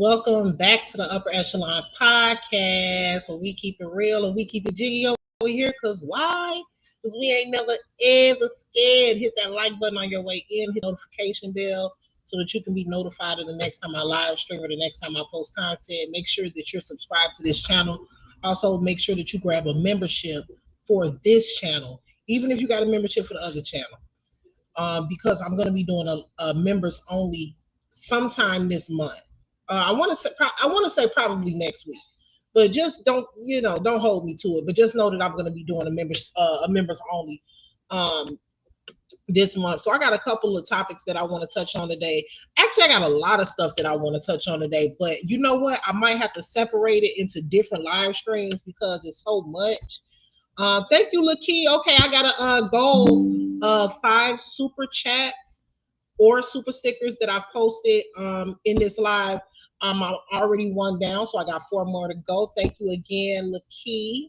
Welcome back to the Upper Echelon Podcast, where we keep it real and we keep it jiggy over here. Because why? Because we ain't never ever scared. Hit that like button on your way in, hit the notification bell so that you can be notified of the next time I live stream or the next time I post content. Make sure that you're subscribed to this channel. Also, make sure that you grab a membership for this channel, even if you got a membership for the other channel. Because I'm going to be doing a members only sometime this month. I want to say probably next week, but just don't hold me to it. But just know that I'm going to be doing a members only this month. So I got a couple of topics that I want to touch on today. Actually, I got a lot of stuff that I want to touch on today, but you know what? I might have to separate it into different live streams because it's so much. Thank you, Lakey. Okay, I got a goal of 5 super chats or super stickers that I've posted in this live. I already one down, so I got 4 more to go. Thank you again, Lakey,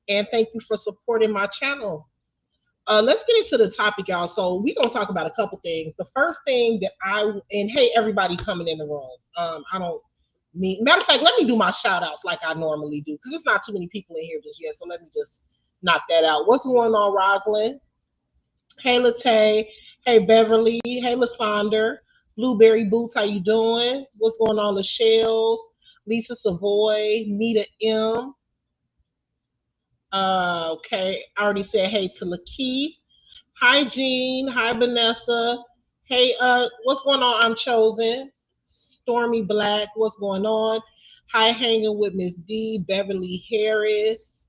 and thank you for supporting my channel. Let's get into the topic, y'all. So we're gonna talk about a couple things. The first thing that hey, everybody coming in the room. Matter of fact, let me do my shout outs like I normally do, because it's not too many people in here just yet. So let me just knock that out. What's going on, Rosalind? Hey, Latae. Hey, Beverly. Hey, Lasonder. Blueberry Boots, how you doing? What's going on, Lachelle? Lisa Savoy. Nita M. Okay, I already said hey to Lakey. Hi, Jean. Hi, Vanessa. Hey, what's going on? I'm Chosen. Stormy Black, what's going on? Hi, hanging with Miss D. Beverly Harris.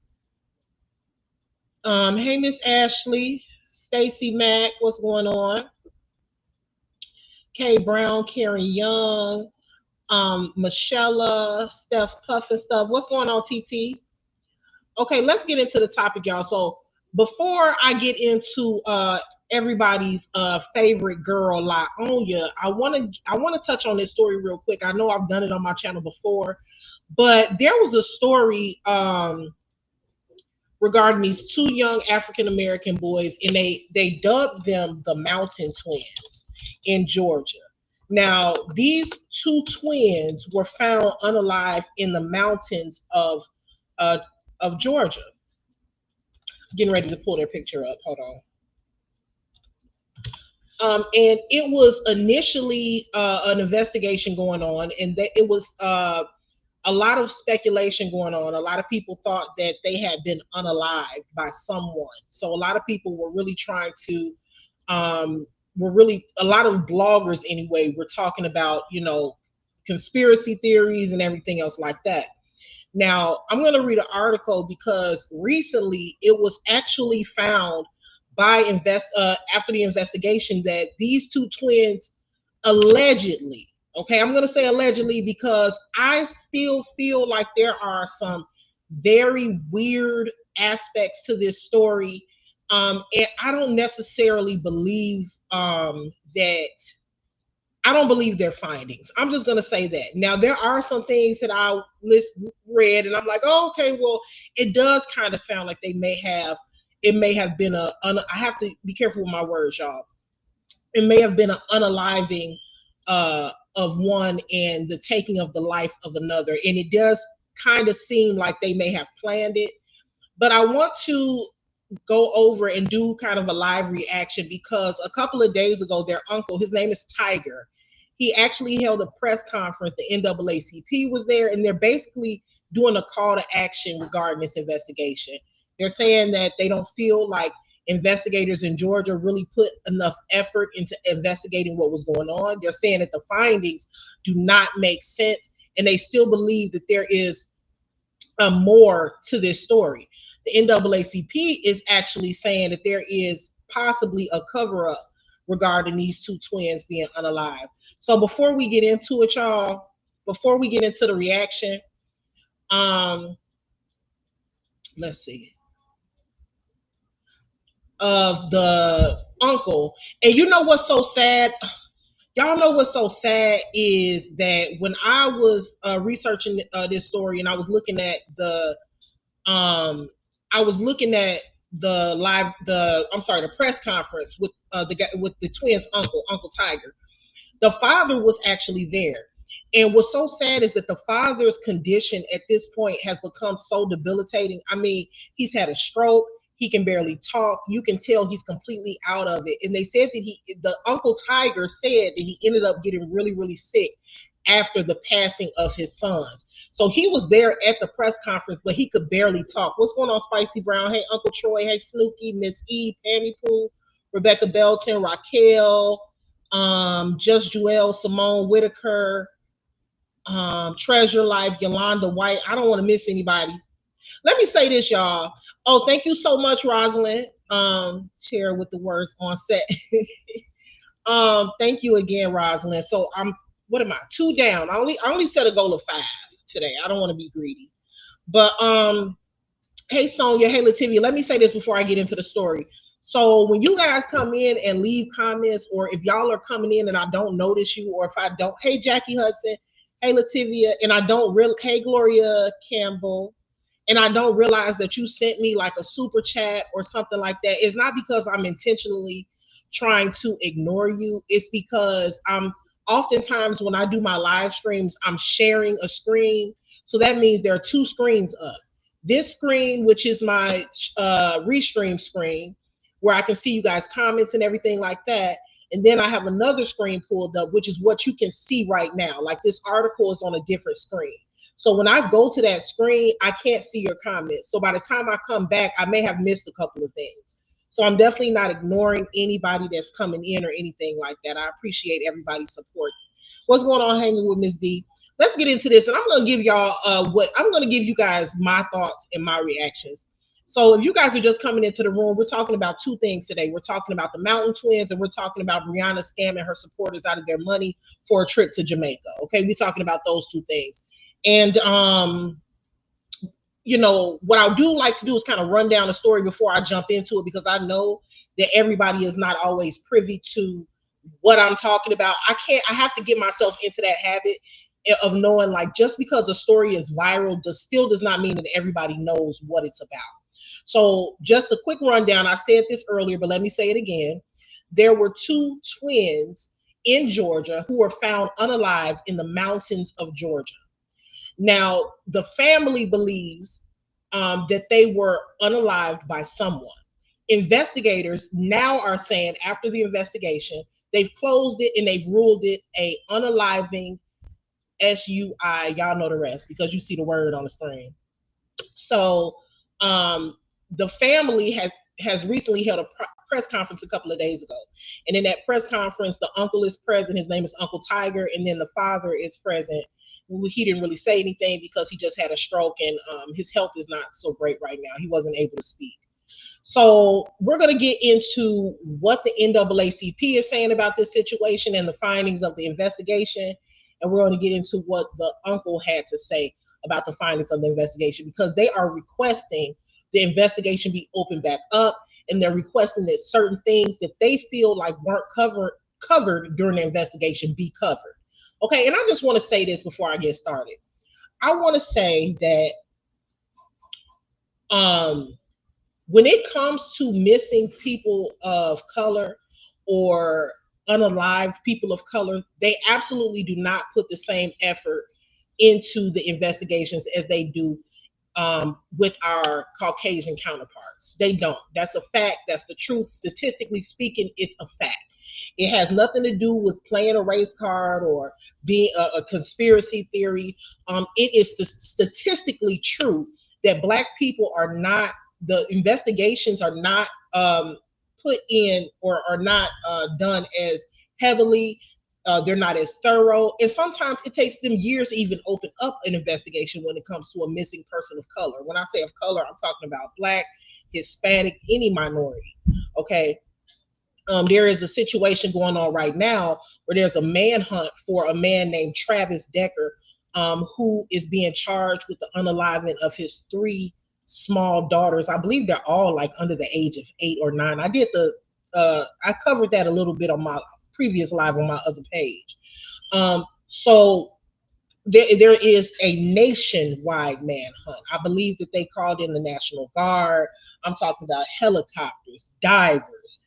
Hey, Miss Ashley. Stacy Mack, what's going on? Kay Brown, Karen Young, Michelle, Steph Puff and stuff. What's going on, TT? Okay, let's get into the topic, y'all. So before I get into everybody's favorite girl, La'Onya, I want to touch on this story real quick. I know I've done it on my channel before, but there was a story regarding these 2 young African American boys, and they dubbed them the Mountain Twins in Georgia. Now, these 2 twins were found unalive in the mountains of Georgia. Getting ready to pull their picture up. Hold on. And it was initially an investigation going on, and it was a lot of speculation going on. A lot of people thought that they had been unalived by someone. So a lot of people were really trying to, a lot of bloggers anyway, were talking about, conspiracy theories and everything else like that. Now, I'm going to read an article because recently it was actually found by after the investigation that these 2 twins allegedly, okay, I'm going to say allegedly because I still feel like there are some very weird aspects to this story. And I don't necessarily believe I don't believe their findings. I'm just going to say that. Now, there are some things that I read and I'm like, oh, okay, well, it does kind of sound like it may have been I have to be careful with my words, y'all. It may have been an unaliving of one and the taking of the life of another. And it does kind of seem like they may have planned it. But I want to go over and do kind of a live reaction because a couple of days ago, their uncle, his name is Tiger, he actually held a press conference. The NAACP was there, and they're basically doing a call to action regarding this investigation. They're saying that they don't feel like investigators in Georgia really put enough effort into investigating what was going on. They're saying that the findings do not make sense, and they still believe that there is more to this story. The NAACP is actually saying that there is possibly a cover-up regarding these 2 twins being unalive. So before we get into it, y'all, before we get into the reaction, let's see, of the uncle. And you know what's so sad? Y'all know what's so sad is that when I was researching this story and I was looking at the press conference with the guy, with the twins' Uncle Tiger. The father was actually there, And what's so sad is that the father's condition at this point has become so debilitating. I mean, he's had a stroke. He can barely talk. You can tell he's completely out of it. And they said that the Uncle Tiger said that he ended up getting really, really sick after the passing of his sons. So he was there at the press conference, but he could barely talk. What's going on, Spicy Brown? Hey, Uncle Troy. Hey, Snooky, Miss E, Pammy Pooh, Rebecca Belton, Raquel, Just Joelle, Simone Whitaker, Treasure Life, Yolanda White. I don't want to miss anybody. Let me say this, y'all. Oh, thank you so much, Rosalind. Share with the words on set. Thank you again, Rosalind. So what am I? 2 down. I only set a goal of 5 today. I don't want to be greedy. But hey Sonia, hey Lativia, let me say this before I get into the story. So when you guys come in and leave comments, or if y'all are coming in and I don't notice you, or if I don't, hey Jackie Hudson, hey Lativia, and I don't really, hey Gloria Campbell, and I don't realize that you sent me like a super chat or something like that, it's not because I'm intentionally trying to ignore you. It's because I'm oftentimes when I do my live streams, I'm sharing a screen. So that means there are 2 screens up. This screen, which is my restream screen, where I can see you guys' comments and everything like that. And then I have another screen pulled up, which is what you can see right now. Like this article is on a different screen. So when I go to that screen, I can't see your comments. So by the time I come back, I may have missed a couple of things. So I'm definitely not ignoring anybody that's coming in or anything like that. I appreciate everybody's support. What's going on hanging with Miss D? Let's get into this. And I'm going to give y'all I'm going to give you guys my thoughts and my reactions. So if you guys are just coming into the room, we're talking about 2 things today. We're talking about the Mountain Twins, and we're talking about Brianna scamming her supporters out of their money for a trip to Jamaica. Okay, we're talking about those 2 things. And you know, what I do like to do is kind of run down the story before I jump into it, because I know that everybody is not always privy to what I'm talking about. I have to get myself into that habit of knowing, like, just because a story is viral still does not mean that everybody knows what it's about. So just a quick rundown. I said this earlier, but let me say it again. There were 2 twins in Georgia who were found unalived in the mountains of Georgia. Now, the family believes that they were unalived by someone. Investigators now are saying, after the investigation, they've closed it and they've ruled it a unaliving SUI. Y'all know the rest because you see the word on the screen. So the family has recently held a press conference a couple of days ago. And in that press conference, the uncle is present. His name is Uncle Tiger. And then the father is present. He didn't really say anything because he just had a stroke, and his health is not so great right now. He wasn't able to speak. So we're going to get into what the NAACP is saying about this situation and the findings of the investigation. And we're going to get into what the uncle had to say about the findings of the investigation, because they are requesting the investigation be opened back up, and they're requesting that certain things that they feel like weren't covered during the investigation be covered. Okay, and I just want to say this before I get started. I want to say that when it comes to missing people of color or unalived people of color, they absolutely do not put the same effort into the investigations as they do with our Caucasian counterparts. They don't. That's a fact. That's the truth. Statistically speaking, it's a fact. It has nothing to do with playing a race card or being a conspiracy theory. It is statistically true that Black people are not, the investigations are not put in or are not done as heavily. They're not as thorough. And sometimes it takes them years to even open up an investigation when it comes to a missing person of color. When I say of color, I'm talking about Black, Hispanic, any minority. Okay. There is a situation going on right now where there's a manhunt for a man named Travis Decker, who is being charged with the unaliving of his 3 small daughters. I believe they're all like under the age of 8 or 9. I covered that a little bit on my previous live on my other page. So there is a nationwide manhunt. I believe that they called in the National Guard. I'm talking about helicopters, divers,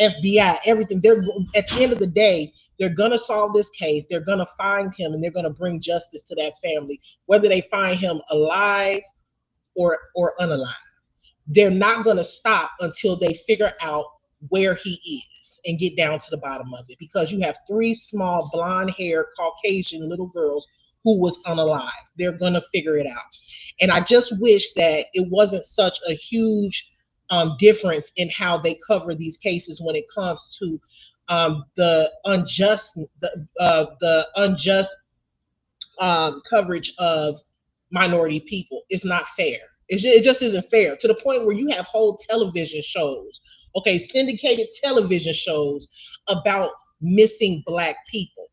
FBI, everything. They're at the end of the day, they're gonna solve this case. They're gonna find him, and they're gonna bring justice to that family, whether they find him alive or unalive. They're not gonna stop until they figure out where he is and get down to the bottom of it. Because you have three small blonde-haired Caucasian little girls who was unalive. They're gonna figure it out. And I just wish that it wasn't such a huge difference in how they cover these cases when it comes to the unjust coverage of minority people. It's not fair. It just isn't fair, to the point where you have whole television shows, okay, syndicated television shows about missing Black people.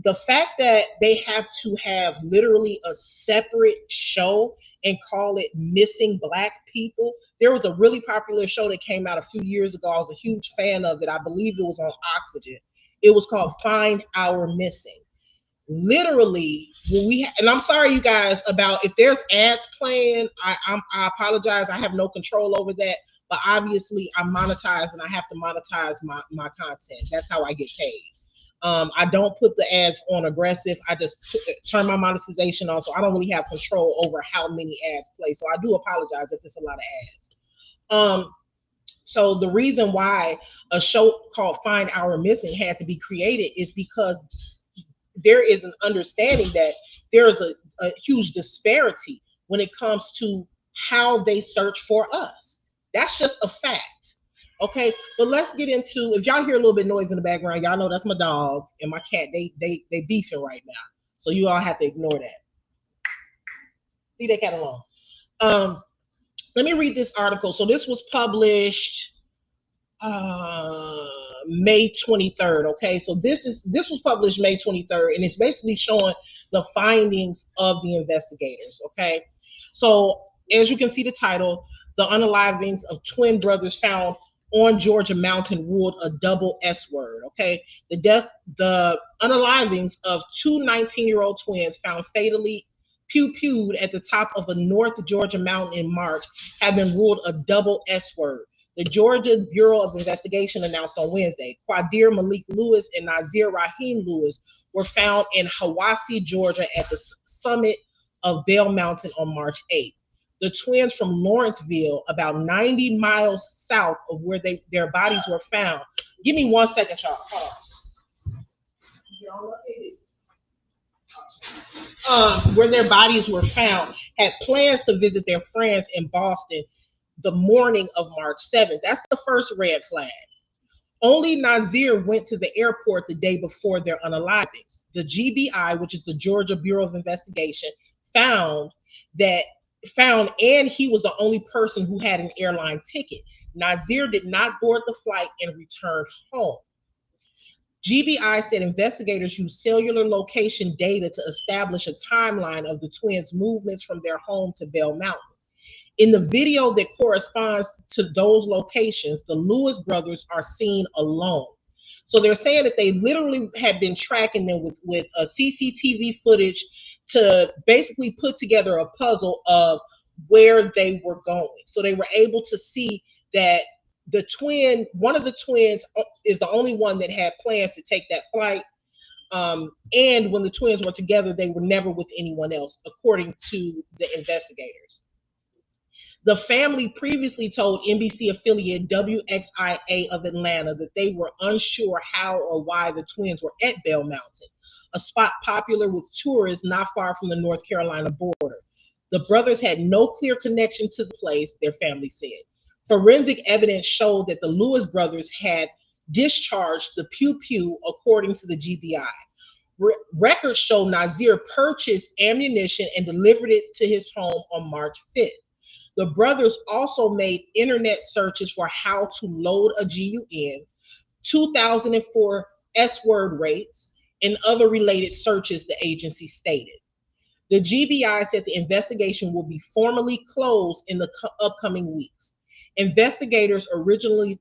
The fact that they have to have literally a separate show and call it Missing Black People. There was a really popular show that came out a few years ago. I was a huge fan of it. I believe it was on Oxygen. It was called Find Our Missing. Literally, when and I'm sorry, you guys, about if there's ads playing, I apologize. I have no control over that. But obviously, I'm monetized and I have to monetize my content. That's how I get paid. I don't put the ads on aggressive. I just turn my monetization on, so I don't really have control over how many ads play. So I do apologize if it's a lot of ads. So the reason why a show called Find Our Missing had to be created is because there is an understanding that there is a huge disparity when it comes to how they search for us. That's just a fact. Okay, but let's get into, if y'all hear a little bit of noise in the background, y'all know that's my dog and my cat. They beefing right now, so you all have to ignore that. Leave that cat alone. Let me read this article. So this was published May 23rd. Okay, so this was published May 23rd, and it's basically showing the findings of the investigators. Okay, so as you can see, the title: the unalivings of twin brothers found on Georgia mountain ruled a double S word. Okay, the unalivings of two 19-year-old twins found fatally pew-pewed at the top of a North Georgia mountain in March have been ruled a double S word. The Georgia Bureau of Investigation announced on Wednesday Qadir Malik Lewis and Nazir Rahim Lewis were found in Hiwassee, Georgia at the summit of Bell Mountain on March 8th. The twins from Lawrenceville, about 90 miles south of where their bodies were found. Give me 1 second, y'all. Hold on. Where their bodies were found, had plans to visit their friends in Boston the morning of March 7th. That's the first red flag. Only Nazir went to the airport the day before their unalivings. The GBI, which is the Georgia Bureau of Investigation, found and he was the only person who had an airline ticket. Nazir did not board the flight and returned home. GBI said investigators used cellular location data to establish a timeline of the twins' movements from their home to Bell Mountain. In the video that corresponds to those locations, the Lewis brothers are seen alone. So they're saying that they literally had been tracking them with a CCTV footage to basically put together a puzzle of where they were going. So they were able to see that one of the twins is the only one that had plans to take that flight. And when the twins were together, they were never with anyone else, according to the investigators. The family previously told NBC affiliate WXIA of Atlanta that they were unsure how or why the twins were at Bell Mountain, a spot popular with tourists not far from the North Carolina border. The brothers had no clear connection to the place, their family said. Forensic evidence showed that the Lewis brothers had discharged the pew-pew, according to the GBI. Records show Nazir purchased ammunition and delivered it to his home on March 5th. The brothers also made internet searches for how to load a GUN, 2004 S-word rates, and other related searches, the agency stated. The GBI said the investigation will be formally closed in the upcoming weeks. Investigators originally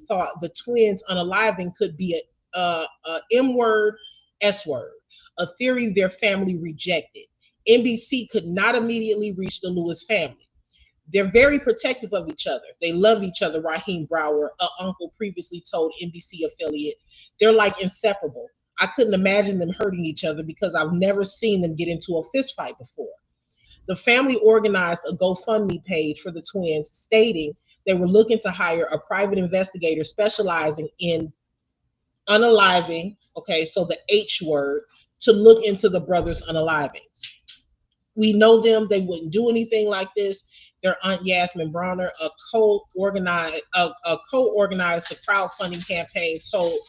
thought the twins' unaliving could be a M-word, S-word, a theory their family rejected. NBC could not immediately reach the Lewis family. They're very protective of each other. They love each other. Raheem Brower, an uncle, previously told NBC affiliate, they're like inseparable. I couldn't imagine them hurting each other because I've never seen them get into a fist fight before. The family organized a GoFundMe page for the twins, stating they were looking to hire a private investigator specializing in unaliving, okay, so the H word, to look into the brothers' unalivings. We know them. They wouldn't do anything like this. Their aunt Yasmin Browner, a co-organized the crowdfunding campaign, told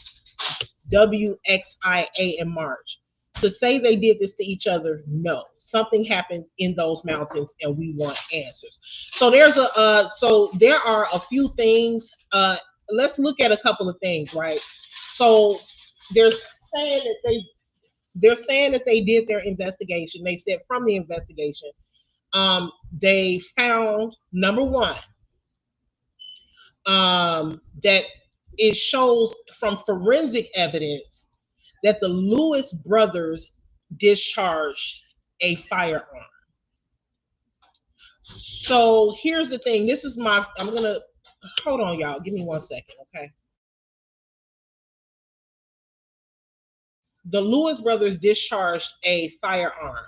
WXIA in March. To say they did this to each other, no. Something happened in those mountains, and we want answers. So there are a few things. Let's look at a couple of things, right? So they're saying that they did their investigation. They said from the investigation, they found, number one, that it shows from forensic evidence that the Lewis brothers discharged a firearm. So here's the thing. Hold on, y'all. Give me 1 second, okay? The Lewis brothers discharged a firearm.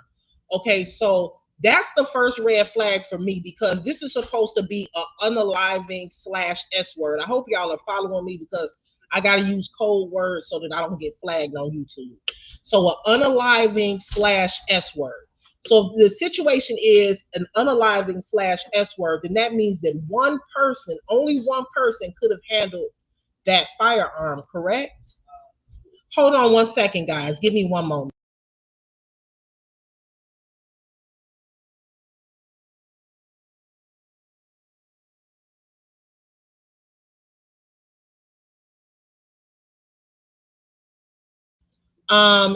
Okay, so that's the first red flag for me, because this is supposed to be an unaliving / S word. I hope y'all are following me, because I got to use code words so that I don't get flagged on YouTube. So an unaliving / S word. So if the situation is an unaliving / S word, then that means that only one person could have handled that firearm, correct? Hold on 1 second, guys. Give me one moment.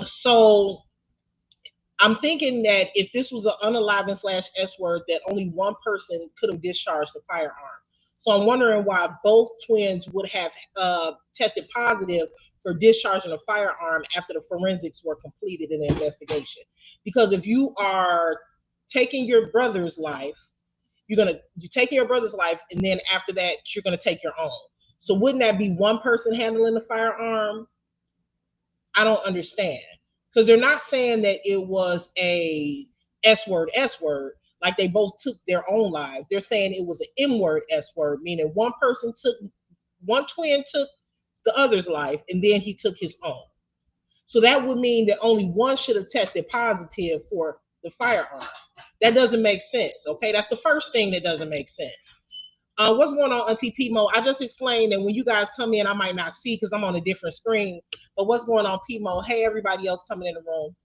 So I'm thinking that if this was an unaliving / S word, that only one person could have discharged the firearm. So I'm wondering why both twins would have tested positive for discharging a firearm after the forensics were completed in the investigation. Because if you are taking your brother's life, you're taking your brother's life, and then after that, you're gonna take your own. So wouldn't that be one person handling the firearm? I don't understand, because they're not saying that it was a S word, like they both took their own lives. They're saying it was an M word, S word, meaning one twin took the other's life, and then he took his own. So that would mean that only one should have tested positive for the firearm. That doesn't make sense. Okay, that's the first thing that doesn't make sense. What's going on, Auntie Pimo? I just explained that when you guys come in, I might not see because I'm on a different screen. But what's going on, Pimo? Hey, everybody else coming in the room.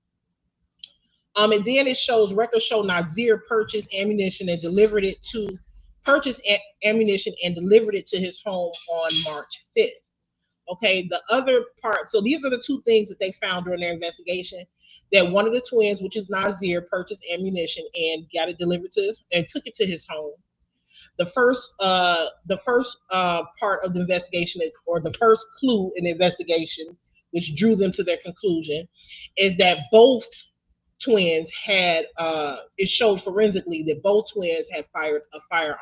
And then it shows records show Nazir purchased ammunition and delivered it to his home on March 5th. Okay, the other part. So these are the two things that they found during their investigation. That one of the twins, which is Nazir, purchased ammunition and got it delivered and took it to his home. The first part of the investigation, or the first clue in the investigation, which drew them to their conclusion, is that both twins had, it showed forensically that both twins had fired a firearm.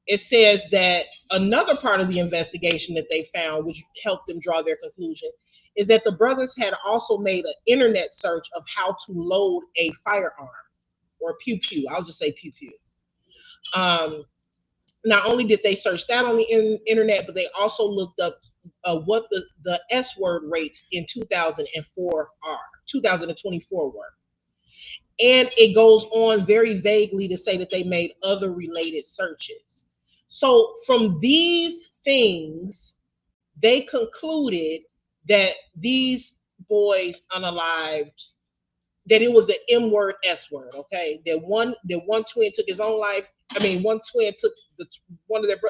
It says that another part of the investigation that they found, which helped them draw their conclusion, is that the brothers had also made an internet search of how to load a firearm, or pew pew. I'll just say pew pew. Not only did they search that on the internet, but they also looked up what the S word rates in 2024 were. And it goes on very vaguely to say that they made other related searches. So from these things, they concluded that these boys unalived, that it was an M word, S word, okay? That one twin took his own life. I mean, one twin took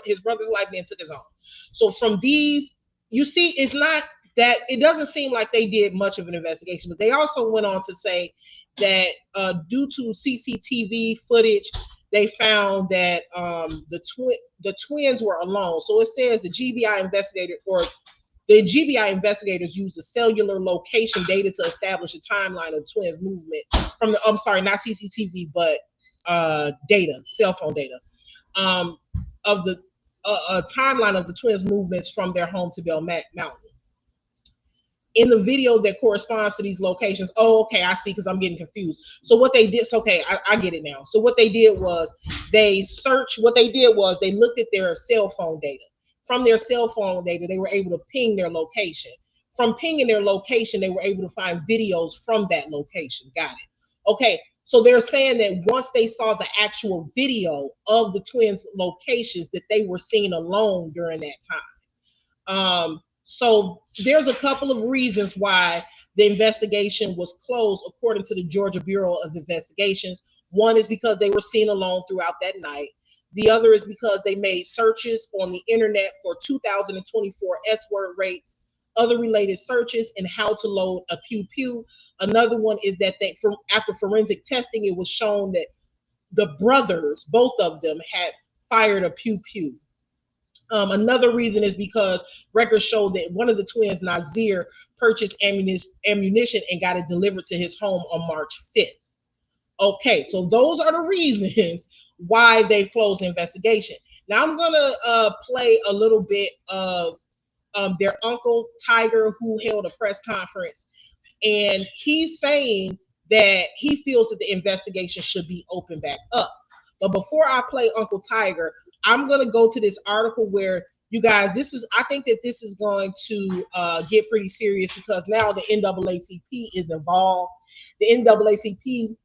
his brother's life and then took his own. So from these, you see, it's not that, it doesn't seem like they did much of an investigation, but they also went on to say that due to CCTV footage, they found that the twins were alone. So it says the GBI investigators used the cellular location data to establish a timeline of twins' movement from not CCTV, but data, cell phone data, of the timeline of the twins' movements from their home to Bell Mountain. In the video that corresponds to these locations, oh, okay, I see, because I'm getting confused. So what they did, so okay, I get it now. So what they did was they looked at their cell phone data. From their cell phone data, they were able to ping their location. From pinging their location, they were able to find videos from that location. Got it. Okay, so they're saying that once they saw the actual video of the twins' locations, that they were seen alone during that time. So there's a couple of reasons why the investigation was closed, according to the Georgia Bureau of Investigations. One is because they were seen alone throughout that night. The other is because they made searches on the internet for 2024 S-word rates, other related searches, and how to load a pew pew. Another one is that after forensic testing, it was shown that the brothers, both of them, had fired a pew pew. Another reason is because records show that one of the twins, Nazir, purchased ammunition and got it delivered to his home on March 5th. Okay, so those are the reasons why they've closed the investigation. Now I'm going to play a little bit of their uncle, Tiger, who held a press conference. And he's saying that he feels that the investigation should be opened back up. But before I play Uncle Tiger, I'm going to go to this article where, you guys, I think that this is going to get pretty serious, because now the NAACP is involved. The NAACP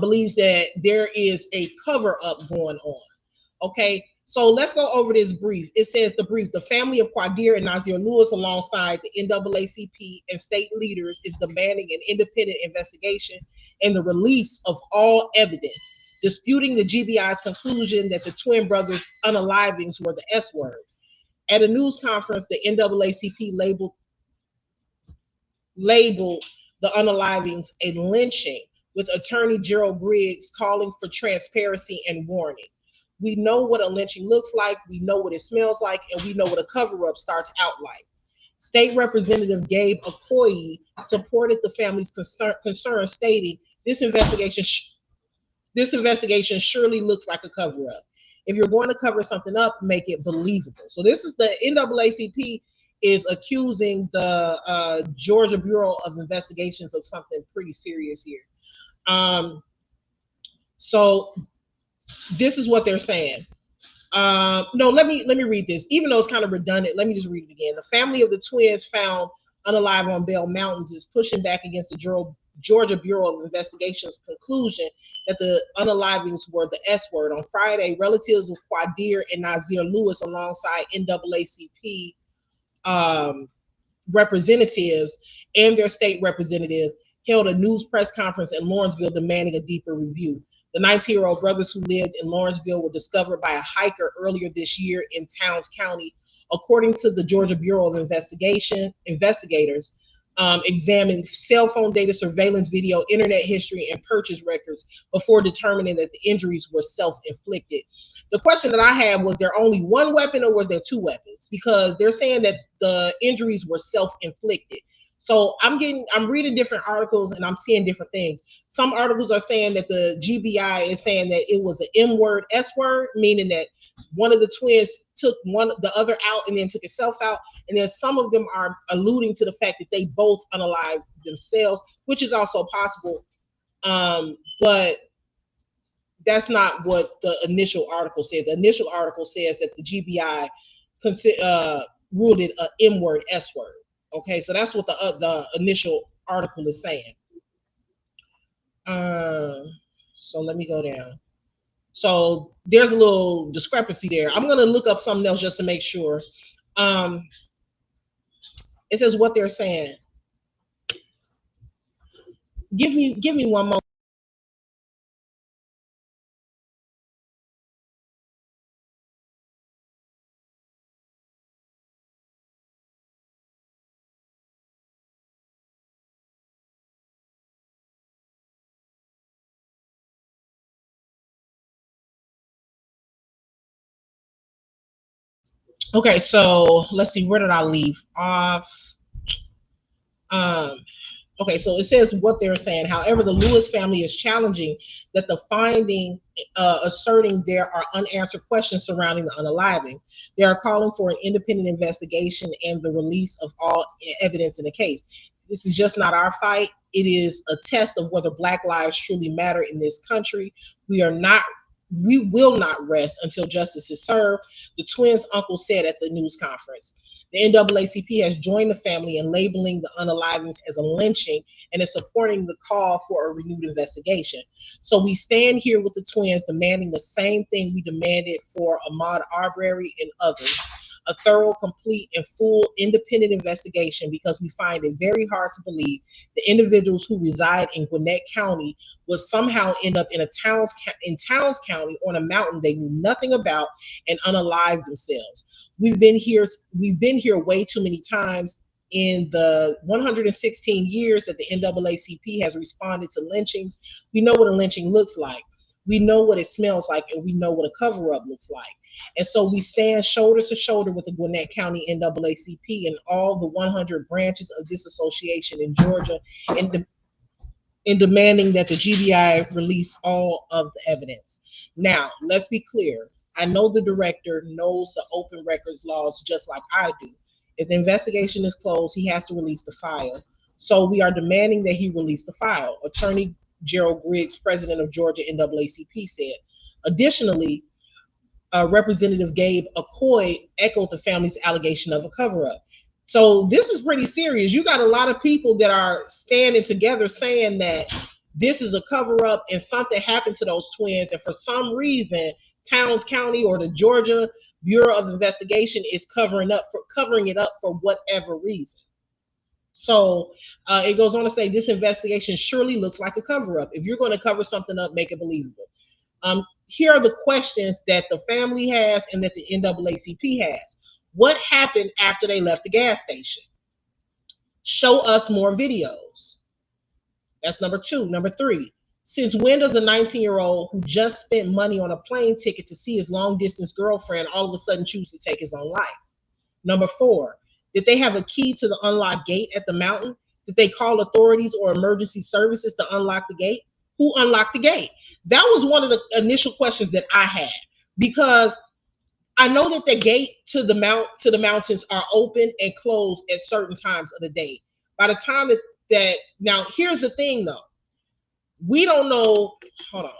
believes that there is a cover up going on. Okay, so let's go over this brief. It says the family of Quadir and Nazir Lewis, alongside the NAACP and state leaders, is demanding an independent investigation and the release of all evidence, disputing the GBI's conclusion that the twin brothers' unalivings were the S word. At a news conference, the NAACP labeled the unalivings a lynching, with attorney Gerald Griggs calling for transparency and warning. We know what a lynching looks like, we know what it smells like, and we know what a cover-up starts out like. State Representative Gabe Okoye supported the family's concern, stating, this investigation surely looks like a cover-up. If you're going to cover something up, make it believable. So this is the NAACP is accusing the Georgia Bureau of Investigations of something pretty serious here. So this is what they're saying. No, let me read this. Even though it's kind of redundant, let me just read it again. The family of the twins found unalive on Bell Mountains is pushing back against the Georgia Bureau of Investigation's conclusion that the unalivings were the S word. On Friday, relatives of Quadir and Nazir Lewis, alongside NAACP representatives and their state representative, held a news press conference in Lawrenceville demanding a deeper review. The 19-year-old brothers who lived in Lawrenceville were discovered by a hiker earlier this year in Towns County. According to the Georgia Bureau of investigators examined cell phone data, surveillance video, internet history, and purchase records before determining that the injuries were self-inflicted. The question that I had was there only one weapon, or was there two weapons? Because they're saying that the injuries were self-inflicted. So I'm reading different articles and I'm seeing different things. Some articles are saying that the GBI is saying that it was an M word, S word, meaning that one of the twins took the other out and then took itself out. And then some of them are alluding to the fact that they both unalived themselves, which is also possible. But that's not what the initial article said. The initial article says that the GBI ruled it an M word, S word. Okay, so that's what the initial article is saying. So let me go down. So there's a little discrepancy there. I'm going to look up something else just to make sure. It says what they're saying. Give me one moment. Okay, so let's see, where did I leave off? Okay, so it says what they're saying. However, the Lewis family is challenging that the finding, asserting there are unanswered questions surrounding the unaliving. They are calling for an independent investigation and the release of all evidence in the case. This is just not our fight. It is a test of whether Black lives truly matter in this country. We will not rest until justice is served, the twins' uncle said at the news conference. The NAACP has joined the family in labeling the unalivings as a lynching and is supporting the call for a renewed investigation. So we stand here with the twins demanding the same thing we demanded for Ahmaud Arbery and others, a thorough, complete, and full independent investigation, because we find it very hard to believe the individuals who reside in Gwinnett County would somehow end up in Towns County on a mountain they knew nothing about and unalive themselves. We've been here way too many times in the 116 years that the NAACP has responded to lynchings. We know what a lynching looks like. We know what it smells like, and we know what a cover-up looks like. And so we stand shoulder to shoulder with the Gwinnett County NAACP and all the 100 branches of this association in Georgia in demanding that the GBI release all of the evidence. Now, let's be clear. I know the director knows the open records laws just like I do. If the investigation is closed, he has to release the file. So we are demanding that he release the file. Attorney Gerald Griggs, president of Georgia NAACP, said. Additionally, Representative Gabe Accoy echoed the family's allegation of a cover-up. So this is pretty serious. You got a lot of people that are standing together saying that this is a cover-up and something happened to those twins, and for some reason, Towns County or the Georgia Bureau of Investigation is covering it up for whatever reason. So it goes on to say this investigation surely looks like a cover-up. If you're going to cover something up, make it believable. Here are the questions that the family has and that the NAACP has. What happened after they left the gas station? Show us more videos. That's number 2. Number 3, since when does a 19-year-old who just spent money on a plane ticket to see his long-distance girlfriend all of a sudden choose to take his own life? Number 4, did they have a key to the unlocked gate at the mountain? Did they call authorities or emergency services to unlock the gate? Who unlocked the gate? That was one of the initial questions that I had, because I know that the gate to the mountains are open and closed at certain times of the day. By the time that now, here's the thing though, we don't know. Hold on,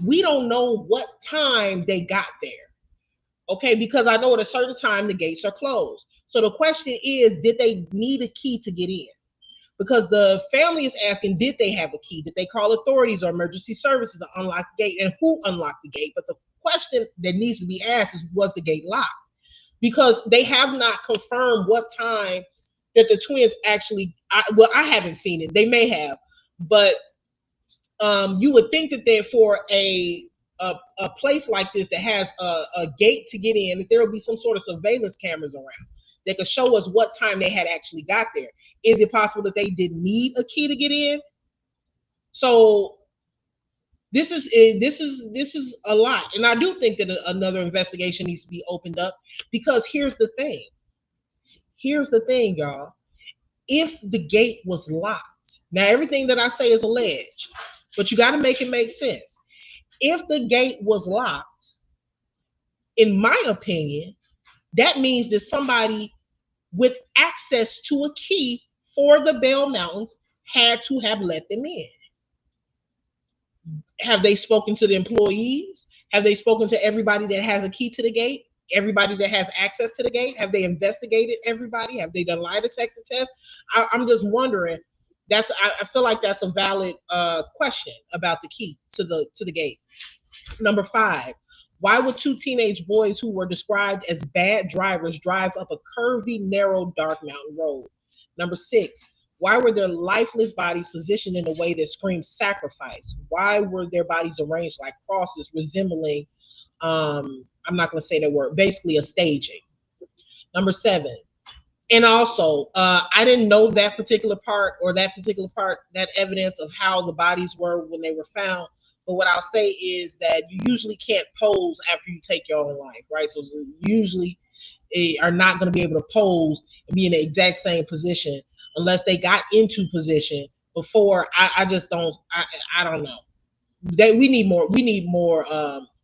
we don't know what time they got there. Okay, because I know at a certain time the gates are closed. So the question is, did they need a key to get in? Because the family is asking, did they have a key? Did they call authorities or emergency services to unlock the gate? And who unlocked the gate? But the question that needs to be asked is, was the gate locked? Because they have not confirmed what time that the twins actually, I haven't seen it. They may have, but you would think that for a place like this that has a gate to get in, that there will be some sort of surveillance cameras around that could show us what time they had actually got there. Is it possible that they didn't need a key to get in? So this is a lot, and I do think that another investigation needs to be opened up, because here's the thing. Here's the thing, y'all. If the gate was locked, now everything that I say is alleged, but you got to make it make sense. If the gate was locked, in my opinion, that means that somebody with access to a key for the Bell Mountains had to have let them in. Have they spoken to the employees? Have they spoken to everybody that has a key to the gate? Everybody that has access to the gate? Have they investigated everybody? Have they done lie detector tests? I'm just wondering. I feel like that's a valid question about the key to the gate. Number 5, why would 2 teenage boys who were described as bad drivers drive up a curvy, narrow, dark mountain road? Number 6, why were their lifeless bodies positioned in a way that screams sacrifice? Why were their bodies arranged like crosses, resembling, I'm not going to say that word, basically a staging? Number 7, and also, I didn't know that particular part, that evidence of how the bodies were when they were found. But what I'll say is that you usually can't pose after you take your own life, right? So you usually are not going to be able to pose and be in the exact same position unless they got into position before. I just don't. I don't know. We need more. We need more.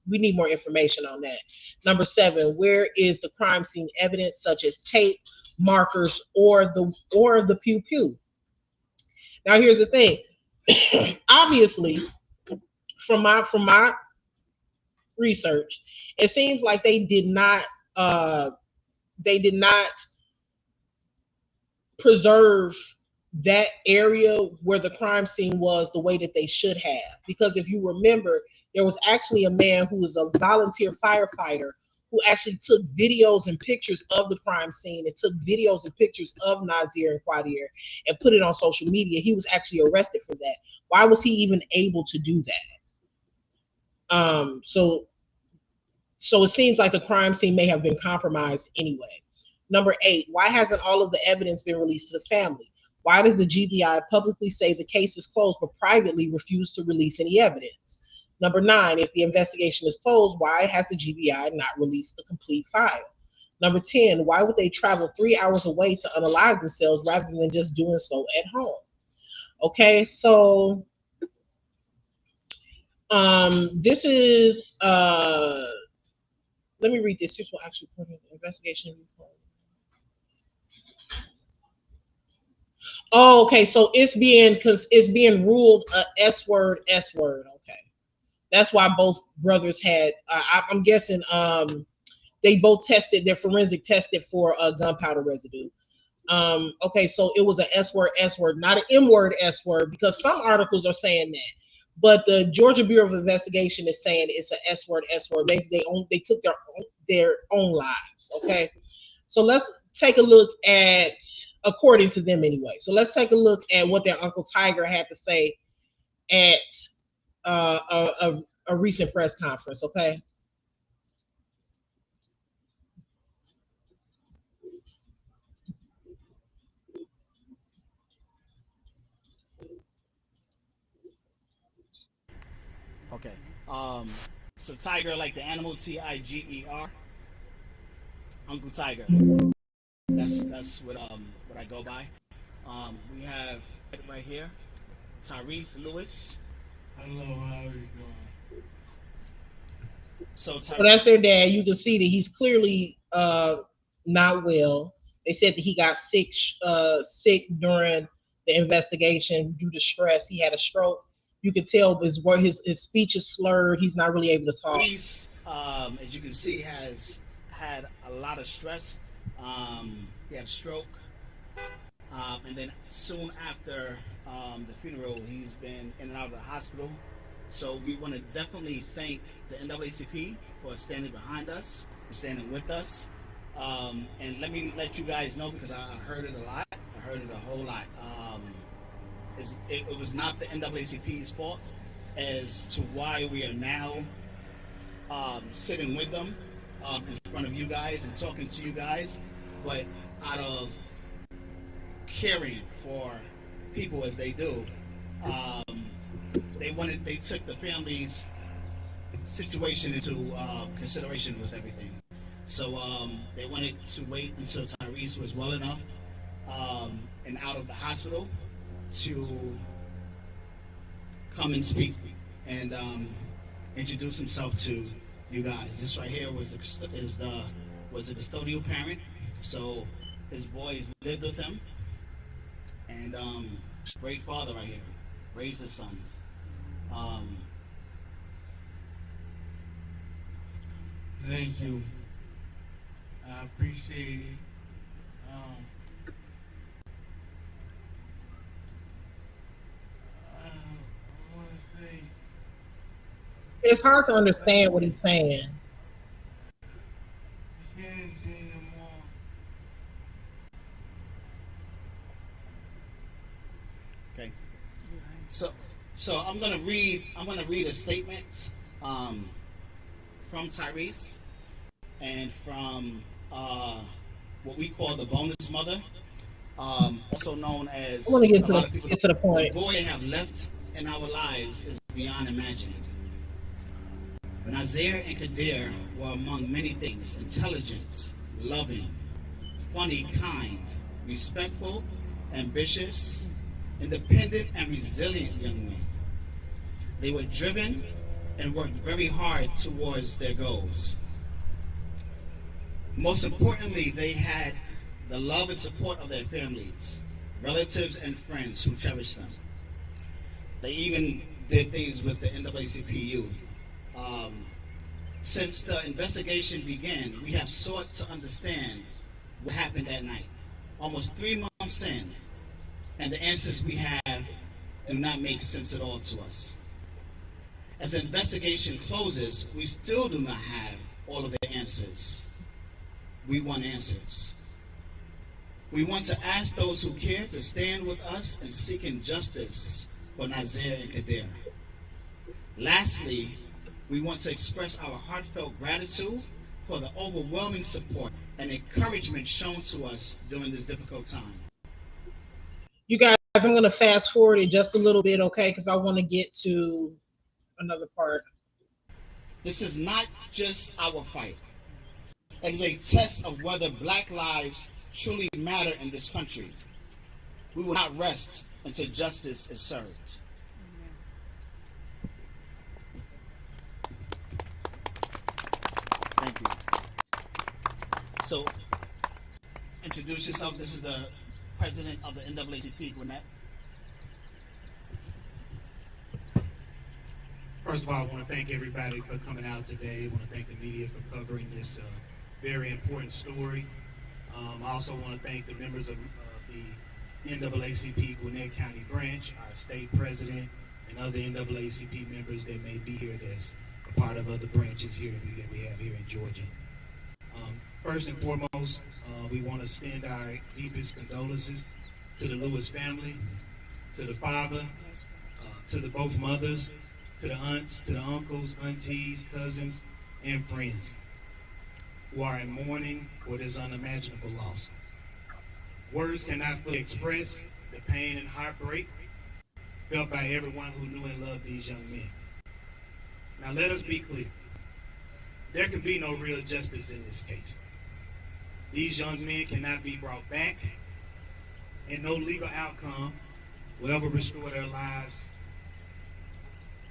We need more information on that. Number 7, where is the crime scene evidence such as tape, markers, or the pew pew? Now here's the thing. Obviously, from my research, it seems like they did not preserve that area where the crime scene was the way that they should have. Because if you remember, there was actually a man who was a volunteer firefighter who actually took videos and pictures of the crime scene and took videos and pictures of Nazir and Quadir and put it on social media. He was actually arrested for that. Why was he even able to do that? So it seems like the crime scene may have been compromised anyway. Number 8, why hasn't all of the evidence been released to the family? Why does the GBI publicly say the case is closed but privately refuse to release any evidence? Number 9, if the investigation is closed, why has the GBI not released the complete file? Number 10, why would they travel 3 hours away to unalive themselves rather than just doing so at home? Okay, so this is let me read this. Here's what actually put in the investigation report. Oh, okay. So it's being ruled a S word. Okay, that's why both brothers had. I'm guessing they both tested their forensic tested for gunpowder residue. Okay, so it was an S word, not an M word, S word, because some articles are saying that, but the Georgia Bureau of Investigation is saying it's an S word. They took their own lives. Okay, so let's take a look at, according to them anyway. So let's take a look at what their Uncle Tiger had to say at a recent press conference. Okay. Okay. So Tiger, like the animal, Tiger, Uncle Tiger. That's what I go by. We have right here, Tyrese Lewis. Hello, how are you doing? So that's their dad. You can see that he's clearly not well. They said that he got sick during the investigation due to stress. He had a stroke. You can tell his speech is slurred. He's not really able to talk. Tyrese, as you can see, has had a lot of stress. He had a stroke. And then soon after the funeral, he's been in and out of the hospital. So we want to definitely thank the NAACP for standing behind us, standing with us. And let me let you guys know, because I heard it a lot. I heard it a whole lot. It was not the NAACP's fault as to why we are now sitting with them in front of you guys and talking to you guys, but out of caring for people as they do, they took the family's situation into consideration with everything. So they wanted to wait until Tyrese was well enough and out of the hospital to come and speak and introduce himself to you guys. This right here was the custodial parent, so his boys lived with him, and great father right here, raised his sons. Thank you. I appreciate it. I want to say, It's hard to understand what he's saying. you can't say no more. Okay. So I'm gonna read a statement from Tyrese and from what we call the bonus mother, also known as. I want to get to the point. The void they have left in our lives is beyond imagining. Nazir and Kadir were among many things: intelligent, loving, funny, kind, respectful, ambitious, independent, and resilient young men. They were driven and worked very hard towards their goals. Most importantly, they had the love and support of their families, relatives, and friends who cherished them. They even did things with the NAACP youth. Since the investigation began, we have sought to understand what happened that night. Almost 3 months in, and the answers we have do not make sense at all to us. As the investigation closes, we still do not have all of the answers. We want answers. We want to ask those who care to stand with us in seeking justice for Nazir and Kadir. Lastly, we want to express our heartfelt gratitude for the overwhelming support and encouragement shown to us during this difficult time. You guys, I'm going to fast forward it just a little bit, okay, because I want to get to another part. This is not just our fight. It is a test of whether Black lives truly matter in this country. We will not rest until justice is served. Thank you. So, introduce yourself. This is the president of the NAACP, Gwinnett. First of all, I want to thank everybody for coming out today. I want to thank the media for covering this very important story. I also want to thank the members of the NAACP Gwinnett County branch, our state president, and other NAACP members that may be here that's a part of other branches here that we have here in Georgia. First and foremost, we want to extend our deepest condolences to the Lewis family, to the father, to the both mothers, to the aunts, to the uncles, aunties, cousins, and friends who are in mourning for this unimaginable loss. Words cannot fully express the pain and heartbreak felt by everyone who knew and loved these young men. Now let us be clear. There can be no real justice in this case. These young men cannot be brought back, and no legal outcome will ever restore their lives.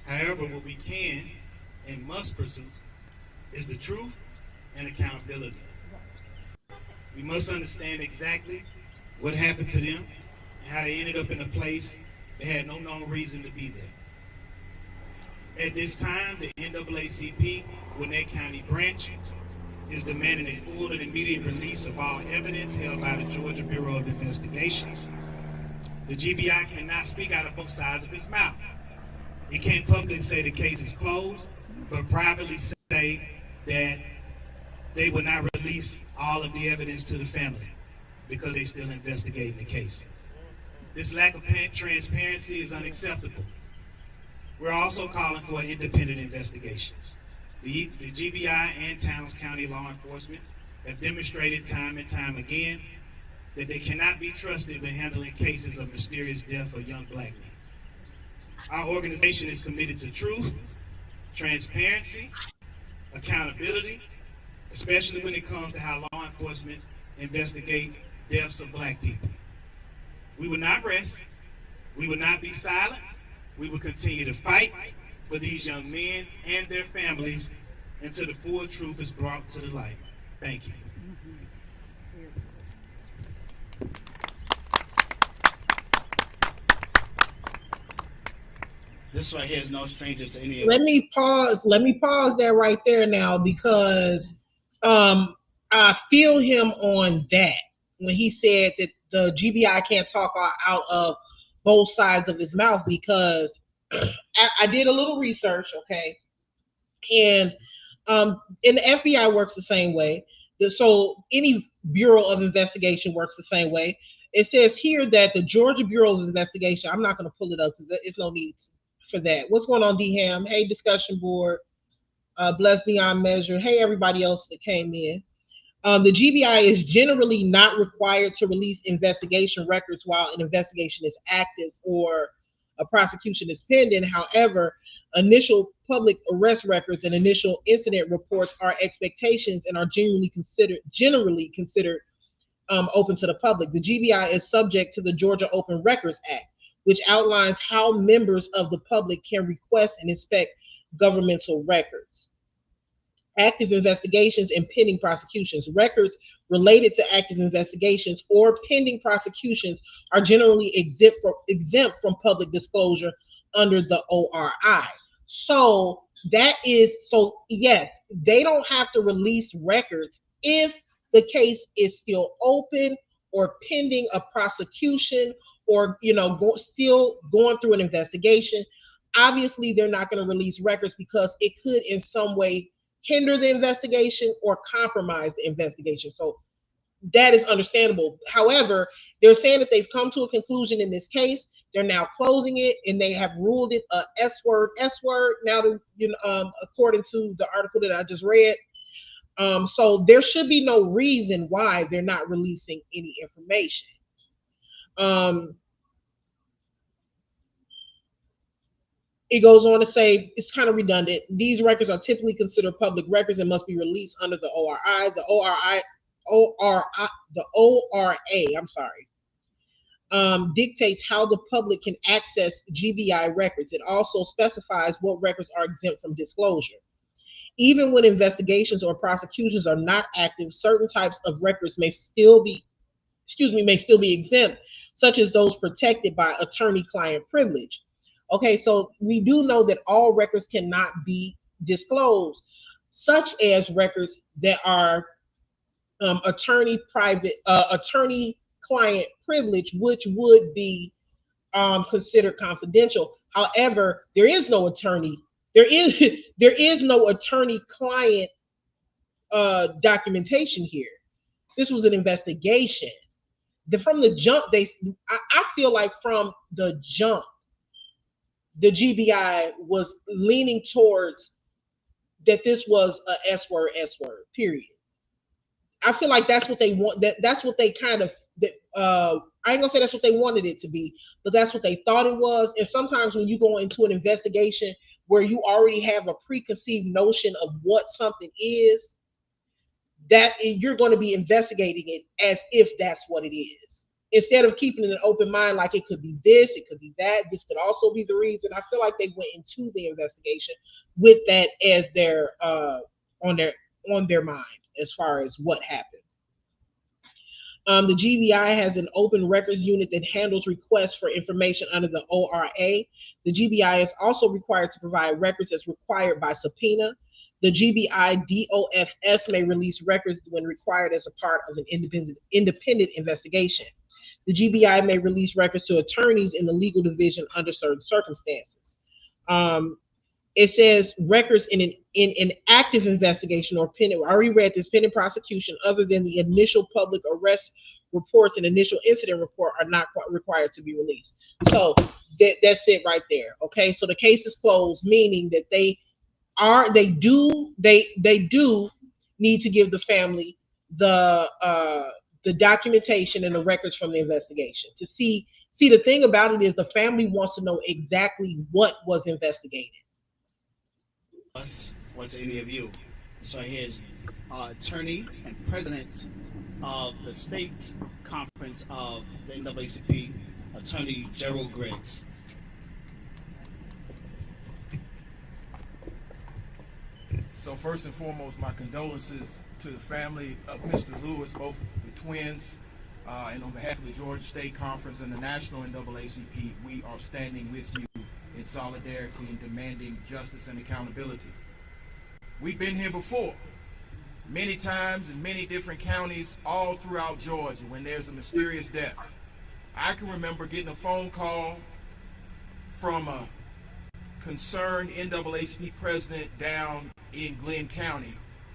However, what we can and must pursue is the truth and accountability. We must understand exactly what happened to them and how they ended up in a place they had no known reason to be there. At this time, the NAACP Gwinnett County branch is demanding a full and immediate release of all evidence held by the Georgia Bureau of Investigation. The GBI cannot speak out of both sides of its mouth. It can't publicly say the case is closed, but privately say that they will not release all of the evidence to the family because they're still investigating the case. This lack of transparency is unacceptable. We're also calling for an independent investigation. The GBI and Towns County law enforcement have demonstrated time and time again that they cannot be trusted when handling cases of mysterious death of young Black men. Our organization is committed to truth, transparency, accountability, especially when it comes to how law enforcement investigates deaths of Black people. We will not rest. We will not be silent. We will continue to fight for these young men and their families until the full truth is brought to the light. Thank you. This right here is no stranger to any of Let me pause that right there now, because I feel him on that when he said that the GBI can't talk out of both sides of his mouth, because I did a little research, okay, and the FBI works the same way. So any Bureau of Investigation works the same way. It says here that the Georgia Bureau of Investigation, I'm not going to pull it up because there's no need for that. What's going on, D-Ham? Hey, discussion board. Blessed Beyond Measure. Hey, everybody else that came in. The GBI is generally not required to release investigation records while an investigation is active or a prosecution is pending. However, initial public arrest records and initial incident reports are expectations and are generally considered open to the public. The GBI is subject to the Georgia Open Records Act, which outlines how members of the public can request and inspect governmental records. Active investigations and pending prosecutions. Records related to active investigations or pending prosecutions are generally exempt from public disclosure under the ORI. So yes, they don't have to release records if the case is still open or pending a prosecution, or still going through an investigation. Obviously, they're not going to release records because it could in some way hinder the investigation or compromise the investigation. So that is understandable. However, they're saying that they've come to a conclusion in this case. They're now closing it, and they have ruled it a S word. Now, according to the article that I just read. So there should be no reason why they're not releasing any information. It goes on to say, it's kind of redundant. These records are typically considered public records and must be released under the ORI. The ORA, dictates how the public can access GBI records. It also specifies what records are exempt from disclosure. Even when investigations or prosecutions are not active, certain types of records may still be exempt, such as those protected by attorney-client privilege. Okay, so we do know that all records cannot be disclosed, such as records that are attorney-client privilege, which would be considered confidential. However, there is no attorney-client documentation here. This was an investigation. From the jump, I feel like from the jump, the GBI was leaning towards that this was a S word, period. I feel like that's what they want. That's what they kind of, I ain't gonna say that's what they wanted it to be, but that's what they thought it was. And sometimes when you go into an investigation where you already have a preconceived notion of what something is, that you're going to be investigating it as if that's what it is, instead of keeping an open mind, like it could be this, it could be that, this could also be the reason. I feel like they went into the investigation with that as their on their mind as far as what happened. The GBI has an open records unit that handles requests for information under the ORA. The GBI is also required to provide records as required by subpoena. The GBI DOFS may release records when required as a part of an independent investigation. The GBI may release records to attorneys in the legal division under certain circumstances. It says records in an active investigation or pending, I already read this, pending prosecution, other than the initial public arrest reports and initial incident report, are not required to be released. So that's it right there. Okay, so the case is closed, meaning that they do need to give the family the documentation and the records from the investigation to see. The thing about it is the family wants to know exactly what was investigated. Us or to any of you. So here's attorney and president of the state conference of the NAACP, Attorney Gerald Griggs. So first and foremost, my condolences to the family of Mr. Lewis, both the twins, and on behalf of the Georgia State Conference and the National NAACP, we are standing with you in solidarity and demanding justice and accountability. We've been here before, many times in many different counties all throughout Georgia when there's a mysterious death. I can remember getting a phone call from a concerned NAACP president down in Glenn County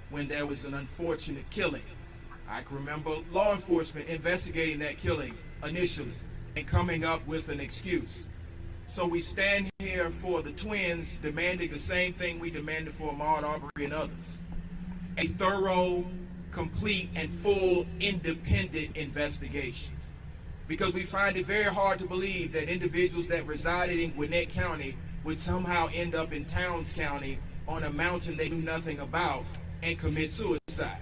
when there was an unfortunate killing. I can remember law enforcement investigating that killing initially and coming up with an excuse. So we stand here for the twins demanding the same thing we demanded for Ahmaud Arbery and others. A thorough, complete, and full independent investigation. Because we find it very hard to believe that individuals that resided in Gwinnett County would somehow end up in Towns County on a mountain they knew nothing about and commit suicide.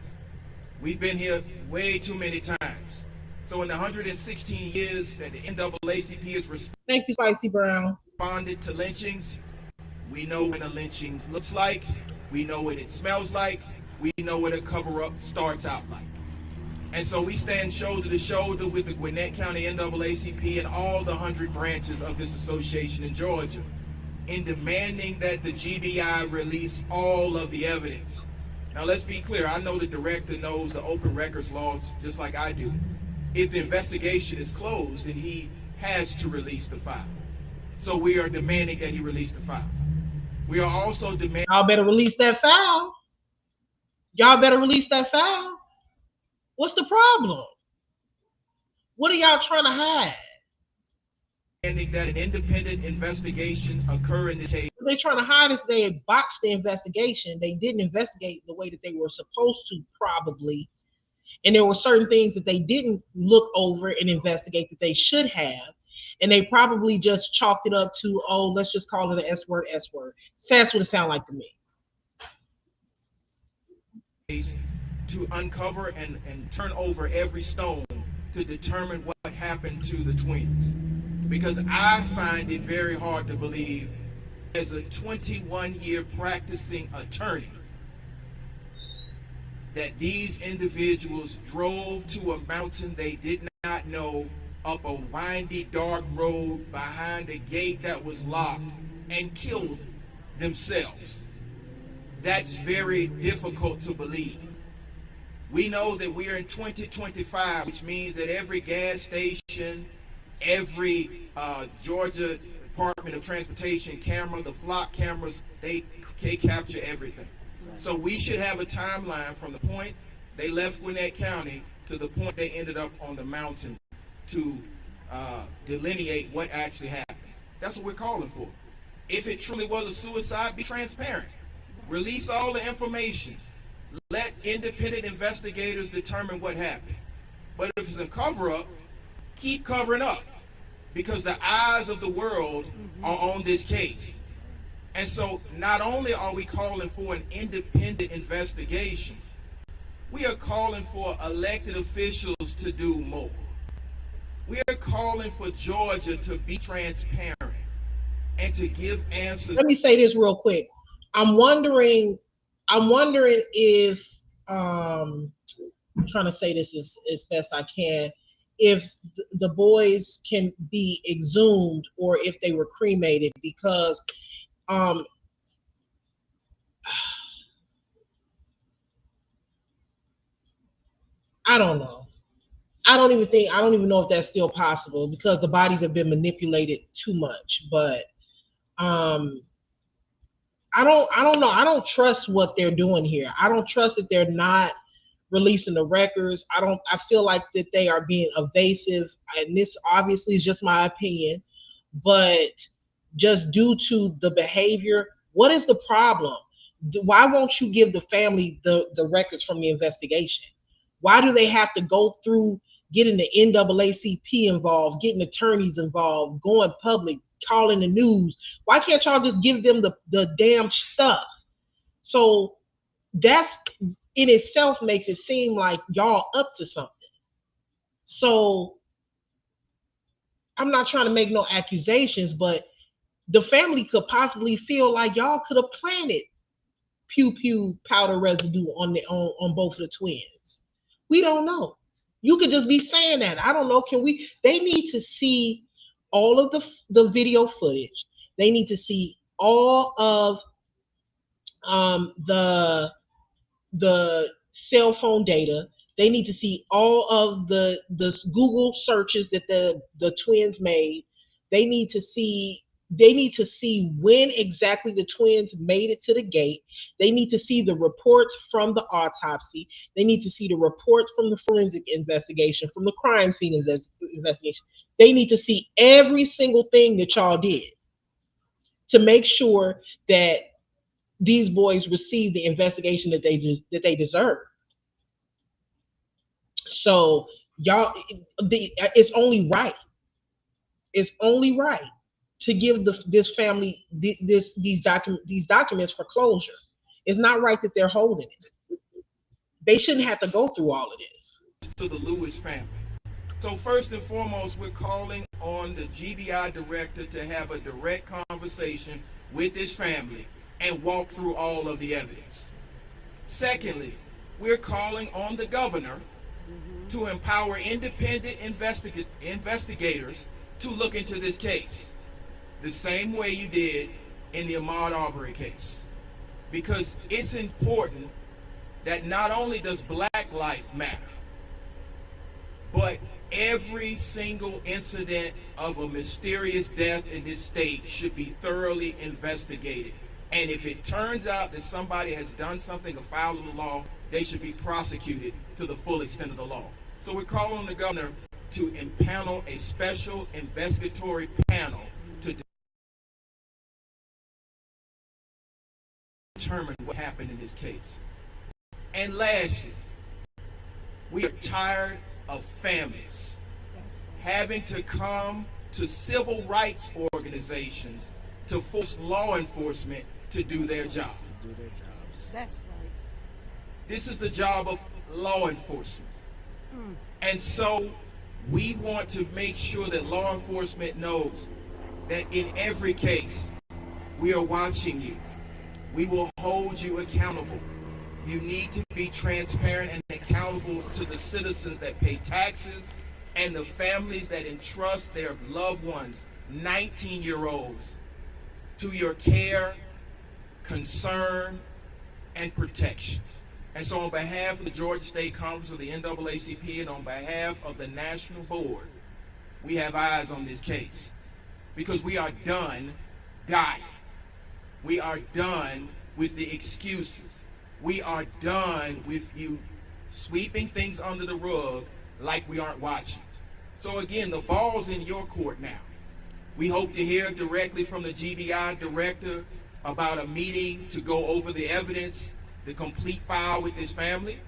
We've been here way too many times. So in the 116 years that the NAACP has Thank you, Spicy Brown. responded to lynchings, we know what a lynching looks like, we know what it smells like, we know what a cover-up starts out like. And so we stand shoulder to shoulder with the Gwinnett County NAACP and all the 100 branches of this association in Georgia in demanding that the GBI release all of the evidence. Now let's be clear, I know the director knows the open records laws just like I do. If the investigation is closed, then he has to release the file. So we are demanding that he release the file. We are also demanding— Y'all better release that file. Y'all better release that file. What's the problem? What are y'all trying to hide? demanding that an independent investigation occur in the case. What they're trying to hide is they botched the investigation. They didn't investigate the way that they were supposed to, probably. And there were certain things that they didn't look over and investigate that they should have. And they probably just chalked it up to, oh, let's just call it an S word, S word. So that's what it sounded like to me. To uncover and turn over every stone to determine what happened to the twins. Because I find it very hard to believe, as a 21-year practicing attorney, that these individuals drove to a mountain they did not know, up a windy, dark road behind a gate that was locked, and killed themselves. That's very difficult to believe. We know that we are in 2025, which means that every gas station, every Georgia Department of Transportation camera, the flock cameras, they capture everything. So we should have a timeline from the point they left Gwinnett County to the point they ended up on the mountain to delineate what actually happened. That's what we're calling for. If it truly was a suicide, be transparent. Release all the information. Let independent investigators determine what happened. But if it's a cover-up, keep covering up, because the eyes of the world are on this case. And so not only are we calling for an independent investigation, we are calling for elected officials to do more. We are calling for Georgia to be transparent and to give answers. Let me say this real quick. I'm wondering if I'm trying to say this as best I can, if the boys can be exhumed or if they were cremated, because I don't know. I don't even know if that's still possible, because the bodies have been manipulated too much. But I don't know. I don't trust what they're doing here. I don't trust that they're not releasing the records. I feel like that they are being evasive, and this obviously is just my opinion, but just due to the behavior, what is the problem? Why won't you give the family the records from the investigation? Why do they have to go through getting the NAACP involved, getting attorneys involved, going public, calling the news? Why can't y'all just give them the damn stuff? So that's in itself makes it seem like y'all up to something. So I'm not trying to make no accusations, but the family could possibly feel like y'all could have planted pew pew powder residue on both of the twins. We don't know. You could just be saying that. I don't know. They need to see all of the video footage. They need to see all of the cell phone data. They need to see all of the Google searches that the twins made. They need to see when exactly the twins made it to the gate. They need to see the reports from the autopsy. They need to see the reports from the forensic investigation, from the crime scene investigation. They need to see every single thing that y'all did to make sure that these boys receive the investigation that they deserve. So y'all, it's only right. It's only right to give this family these documents for closure. It's not right that they're holding it. They shouldn't have to go through all of this. To the Lewis family, So first and foremost, we're calling on the GBI director to have a direct conversation with this family and walk through all of the evidence. Secondly, we're calling on the governor to empower independent investigators to look into this case the same way you did in the Ahmaud Arbery case. Because it's important that not only does Black life matter, but every single incident of a mysterious death in this state should be thoroughly investigated. And if it turns out that somebody has done something afoul of the law, they should be prosecuted to the full extent of the law. So we're calling on the governor to impanel a special investigatory panel to determine what happened in this case. And lastly, we are tired of families having to come to civil rights organizations to force law enforcement to do their job. That's right. This is the job of law enforcement. And so we want to make sure that law enforcement knows that in every case, we are watching you. We will hold you accountable. You need to be transparent and accountable to the citizens that pay taxes and the families that entrust their loved ones, 19-year-olds, to your care, concern, and protection. And so on behalf of the Georgia State Conference of the NAACP and on behalf of the National Board, we have eyes on this case because we are done dying. We are done with the excuses. We are done with you sweeping things under the rug like we aren't watching. So again, the ball's in your court now. We hope to hear directly from the GBI director about a meeting to go over the evidence, the complete file with this family.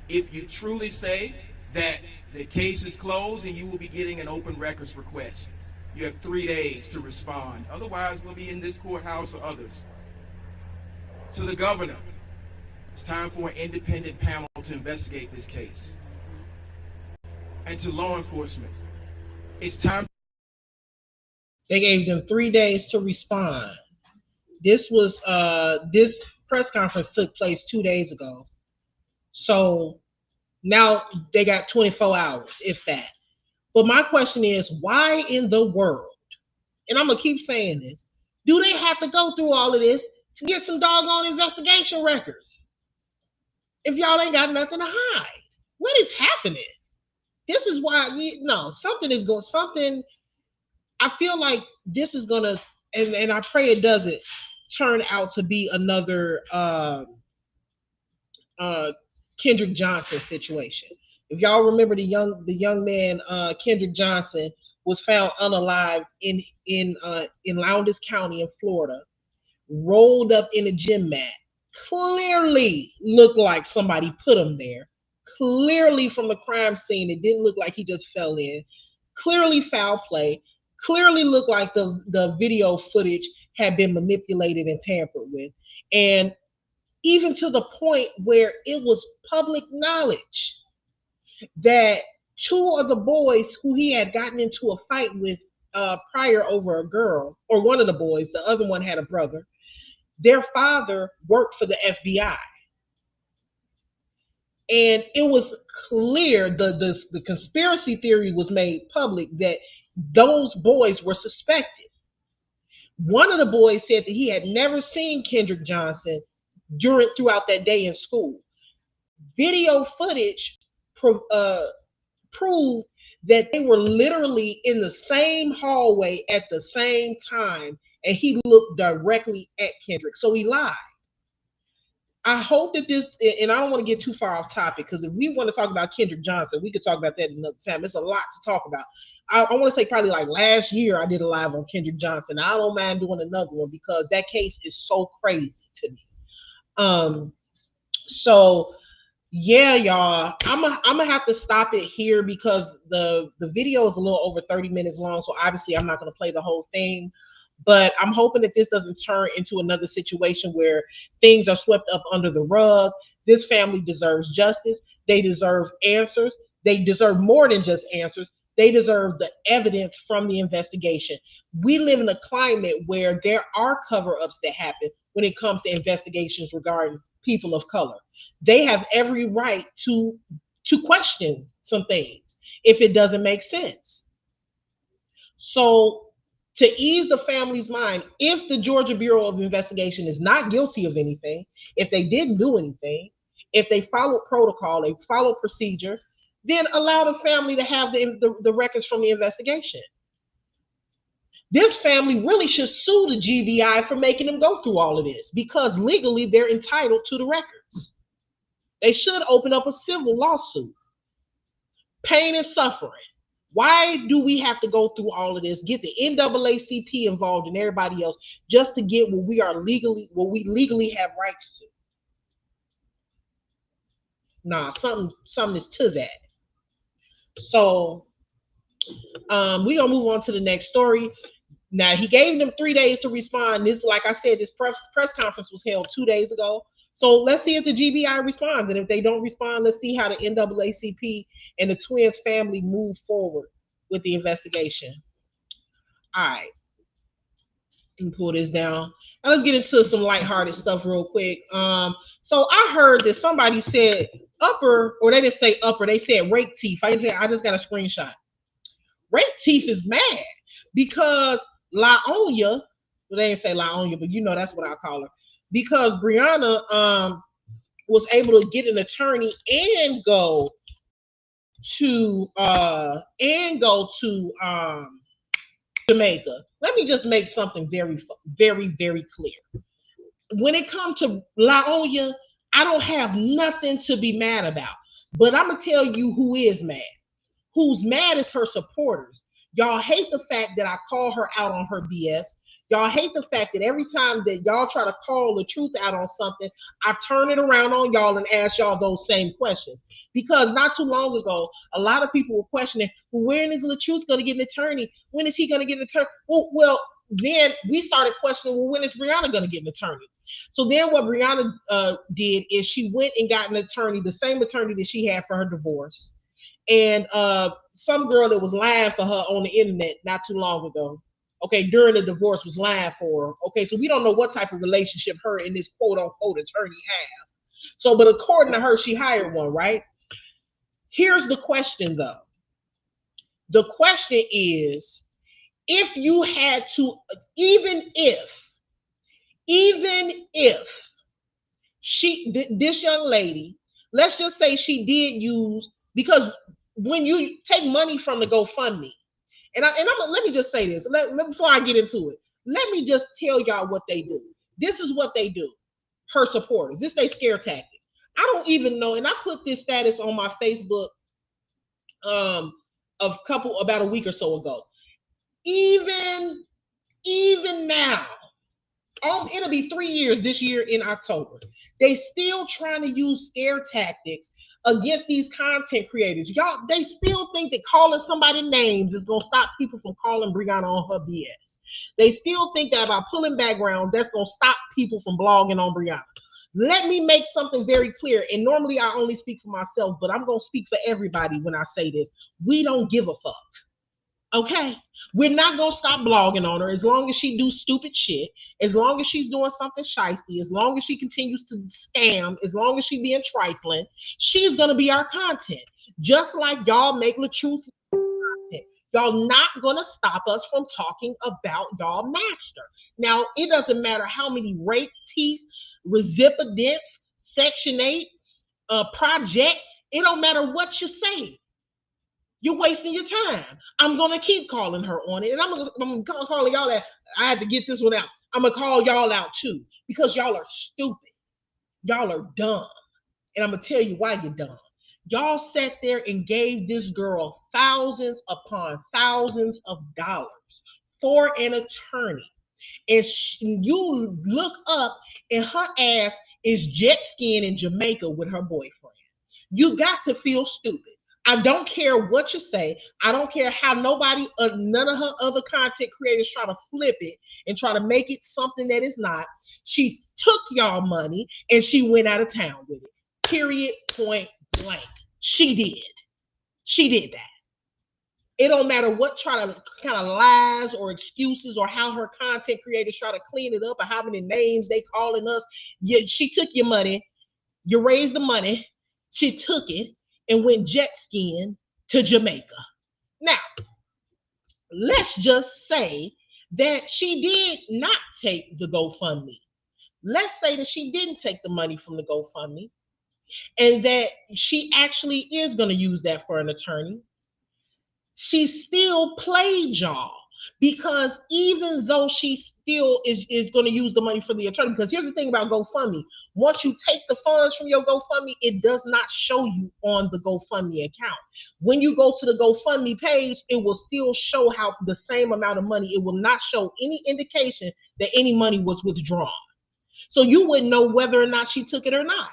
If you truly say that the case is closed, and you will be getting an open records request. You have 3 days to respond. Otherwise, we'll be in this courthouse or others. To the governor, it's time for an independent panel to investigate this case. And to law enforcement, it's time. They gave them 3 days to respond. This was this press conference took place 2 days ago. So now they got 24 hours, if that. But my question is, why in the world, and I'm gonna keep saying this, do they have to go through all of this to get some doggone investigation records if y'all ain't got nothing to hide? What is happening? This is why something. I feel like this is gonna, and I pray it doesn't turn out to be another Kendrick Johnson situation. If y'all remember the young man Kendrick Johnson was found unalived in Lowndes County in Florida, rolled up in a gym mat. Clearly looked like somebody put him there. Clearly from the crime scene, it didn't look like he just fell in. Clearly foul play. Clearly looked like the video footage had been manipulated and tampered with. And even to the point where it was public knowledge that two of the boys who he had gotten into a fight with prior over a girl, or one of the boys, the other one had a brother, their father worked for the FBI. And it was clear, the conspiracy theory was made public that those boys were suspected. One of the boys said that he had never seen Kendrick Johnson throughout that day in school. Video footage proved that they were literally in the same hallway at the same time, and he looked directly at Kendrick. So he lied. I hope that this, and I don't want to get too far off topic, because if we want to talk about Kendrick Johnson, we could talk about that another time. It's a lot to talk about. I want to say probably like last year I did a live on Kendrick Johnson. I don't mind doing another one because that case is so crazy to me. So yeah, y'all, I'm gonna have to stop it here because the video is a little over 30 minutes long. So obviously I'm not gonna play the whole thing. But I'm hoping that this doesn't turn into another situation where things are swept up under the rug. This family deserves justice. They deserve answers. They deserve more than just answers. They deserve the evidence from the investigation. We live in a climate where there are cover-ups that happen when it comes to investigations regarding people of color. They have every right to question some things if it doesn't make sense. So to ease the family's mind, if the Georgia Bureau of Investigation is not guilty of anything, if they didn't do anything, if they followed protocol, they followed procedure, then allow the family to have the records from the investigation. This family really should sue the GBI for making them go through all of this, because legally they're entitled to the records. They should open up a civil lawsuit. Pain and suffering. Why do we have to go through all of this, get the NAACP involved and everybody else just to get what we legally have rights to? Nah, something is to that. So we're gonna move on to the next story. Now, he gave them 3 days to respond. This, like I said, this press conference was held 2 days ago. So let's see if the GBI responds. And if they don't respond, let's see how the NAACP and the twins family move forward with the investigation. All right. Let me pull this down. Now let's get into some lighthearted stuff real quick. So I heard that somebody said upper, or they didn't say upper, they said Rake Teeth. I just got a screenshot. Rake Teeth is mad because LaOnya, well, they didn't say LaOnya, but you know that's what I call her, because Brianna was able to get an attorney and go to Jamaica. Let me just make something very, very, very clear. When it comes to LaOnya, I don't have nothing to be mad about. But I'm gonna tell you who is mad. Who's mad is her supporters. Y'all hate the fact that I call her out on her BS. Y'all hate the fact that every time that y'all try to call the truth out on something, I turn it around on y'all and ask y'all those same questions. Because not too long ago, a lot of people were questioning, well, when is LaTruth going to get an attorney? When is he going to get an attorney? Well, then we started questioning, well, when is Brianna going to get an attorney? So then what Brianna did is she went and got an attorney, the same attorney that she had for her divorce. And some girl that was lying for her on the internet not too long ago, okay, during the divorce was lying for her. Okay, so we don't know what type of relationship her and this quote-unquote attorney have. So, but according to her, she hired one, right? Here's the question, though. The question is, if you had to, even if this young lady, let's just say she did use, because when you take money from the GoFundMe, and let me just say this, before I get into it, let me just tell y'all what they do. This is what they do. Her supporters, this they scare tactic. I don't even know, and I put this status on my Facebook about a week or so ago. Even now, it'll be 3 years this year in October. They still trying to use scare tactics against these content creators. Y'all, they still think that calling somebody names is going to stop people from calling Brianna on her BS. They still think that by pulling backgrounds, that's going to stop people from blogging on Brianna. Let me make something very clear. And normally I only speak for myself, but I'm going to speak for everybody when I say this. We don't give a fuck. Okay, we're not gonna stop blogging on her as long as she do stupid shit, as long as she's doing something shiesty, as long as she continues to scam, as long as she being trifling, she's gonna be our content. Just like y'all make LaTruth content. Y'all not gonna stop us from talking about y'all master. Now, it doesn't matter how many Rake Teeth, Recipients, Section 8, project, it don't matter what you say. You're wasting your time. I'm going to keep calling her on it. And I'm calling y'all out. I had to get this one out. I'm going to call y'all out too. Because y'all are stupid. Y'all are dumb. And I'm going to tell you why you're dumb. Y'all sat there and gave this girl thousands upon thousands of dollars for an attorney. And you look up and her ass is jet skiing in Jamaica with her boyfriend. You got to feel stupid. I don't care what you say. I don't care how none of her other content creators try to flip it and try to make it something that is not. She took y'all money and she went out of town with it. Period, point blank. She did. She did that. It don't matter what try to kind of lies or excuses or how her content creators try to clean it up or how many names they calling us. She took your money, you raised the money, she took it and went jet skiing to Jamaica. Now, let's just say that she did not take the GoFundMe. Let's say that she didn't take the money from the GoFundMe and that she actually is going to use that for an attorney. She still played y'all, because even though she still is going to use the money for the attorney, because here's the thing about GoFundMe. Once you take the funds from your GoFundMe, it does not show you on the GoFundMe account. When you go to the GoFundMe page, it will still show how the same amount of money. It will not show any indication that any money was withdrawn. So you wouldn't know whether or not she took it or not.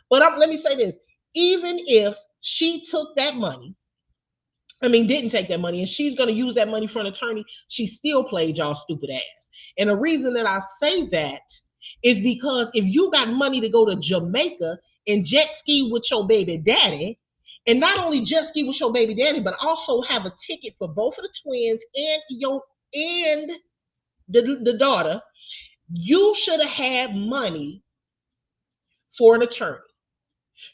But let me say this. Even if she took that money, didn't take that money, and she's going to use that money for an attorney, she still played y'all stupid ass. And the reason that I say that is because if you got money to go to Jamaica and jet ski with your baby daddy, and not only jet ski with your baby daddy, but also have a ticket for both of the twins and the daughter, you should have had money for an attorney.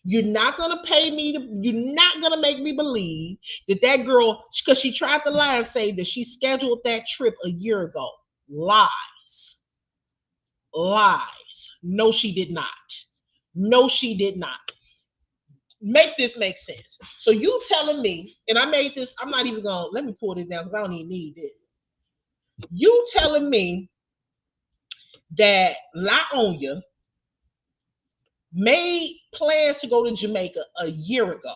You're not going to pay me you're not going to make me believe that girl, because she tried to lie and say that she scheduled that trip a year ago. Lies. No, she did not. No, she did not. Make this make sense. So you telling me, and I made this, I'm not even going to, let me pull this down because I don't even need it. You telling me that LaOnya made plans to go to Jamaica a year ago.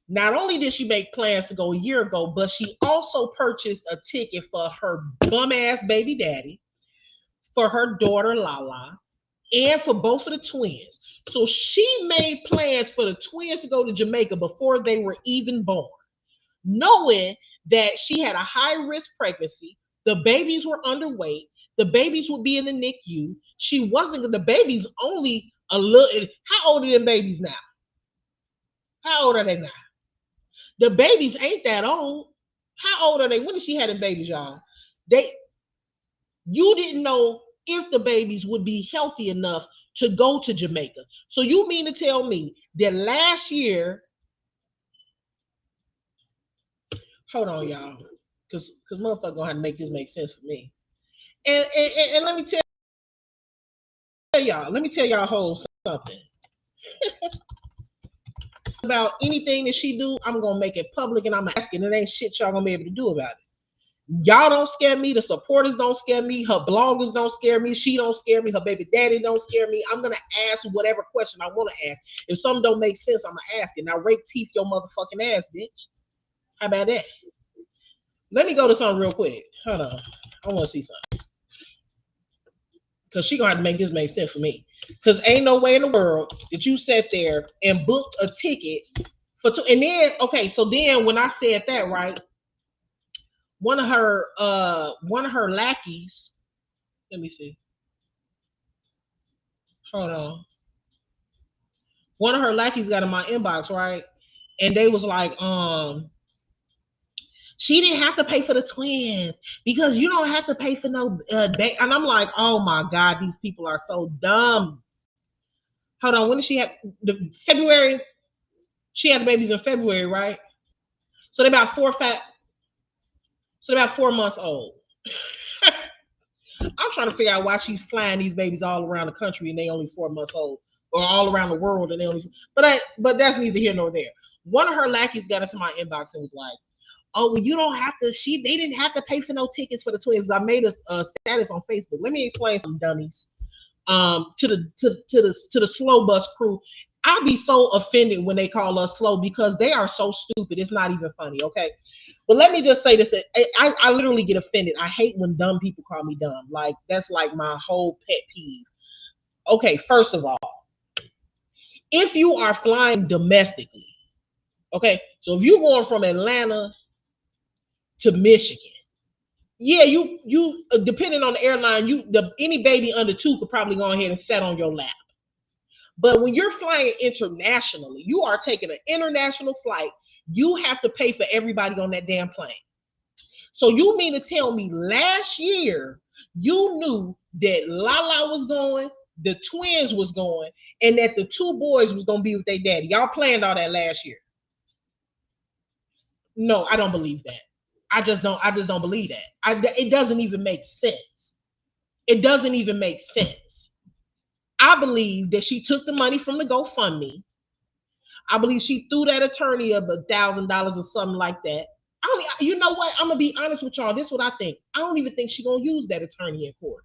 Not only did she make plans to go a year ago, but she also purchased a ticket for her bum ass baby daddy, for her daughter Lala, and for both of the twins. So she made plans for the twins to go to Jamaica before they were even born, knowing that she had a high risk pregnancy, the babies were underweight, the babies would be in the NICU. She wasn't, the babies only a little. How old are them babies now? How old are they now? The babies ain't that old. How old are they? When did she have them babies, y'all? You didn't know if the babies would be healthy enough to go to Jamaica. So you mean to tell me that last year, hold on, y'all, because motherfucker gonna have to make this make sense for me. And let me tell y'all whole something. About anything that she do, I'm gonna make it public and I'm asking. It ain't shit y'all gonna be able to do about it. Y'all don't scare me. The supporters don't scare me. Her bloggers don't scare me. She don't scare me. Her baby daddy don't scare me. I'm gonna ask whatever question I want to ask. If something don't make sense, I'm gonna ask it. Now rake teeth your motherfucking ass, bitch. How about that? Let me go to something real quick. Hold on. I want to see something. Because she gonna have to make this make sense for me. Because ain't no way in the world that you sat there and booked a ticket for two. And then, okay, so then when I said that, right, one of her lackeys, let me see. Hold on. One of her lackeys got in my inbox, right? And they was like, she didn't have to pay for the twins because you don't have to pay for no and I'm like, oh my God, these people are so dumb. Hold on, when did she have the February? She had the babies in February, right? So they're about 4 months old. I'm trying to figure out why she's flying these babies all around the country and they only 4 months old, or all around the world and they only. But that's neither here nor there. One of her lackeys got into my inbox and was like, oh, well, you don't have to. They didn't have to pay for no tickets for the twins. I made a status on Facebook. Let me explain some dummies. To the slow bus crew. I'll be so offended when they call us slow because they are so stupid. It's not even funny, okay? But let me just say this: that I literally get offended. I hate when dumb people call me dumb. Like that's like my whole pet peeve. Okay, first of all, if you are flying domestically, okay, so if you're going from Atlanta to Michigan, yeah, you depending on the airline, any baby under 2 could probably go ahead and sit on your lap. But when you're flying internationally, you are taking an international flight. you have to pay for everybody on that damn plane. So you mean to tell me last year you knew that Lala was going, the twins was going, and that the two boys was going to be with their daddy? Y'all planned all that last year. No, I don't believe that. I just don't believe that. It doesn't even make sense. It doesn't even make sense. I believe that she took the money from the GoFundMe. I believe she threw that attorney up $1,000 or something like that. You know what? I'm gonna be honest with y'all. This is what I think. I don't even think she's gonna use that attorney in court.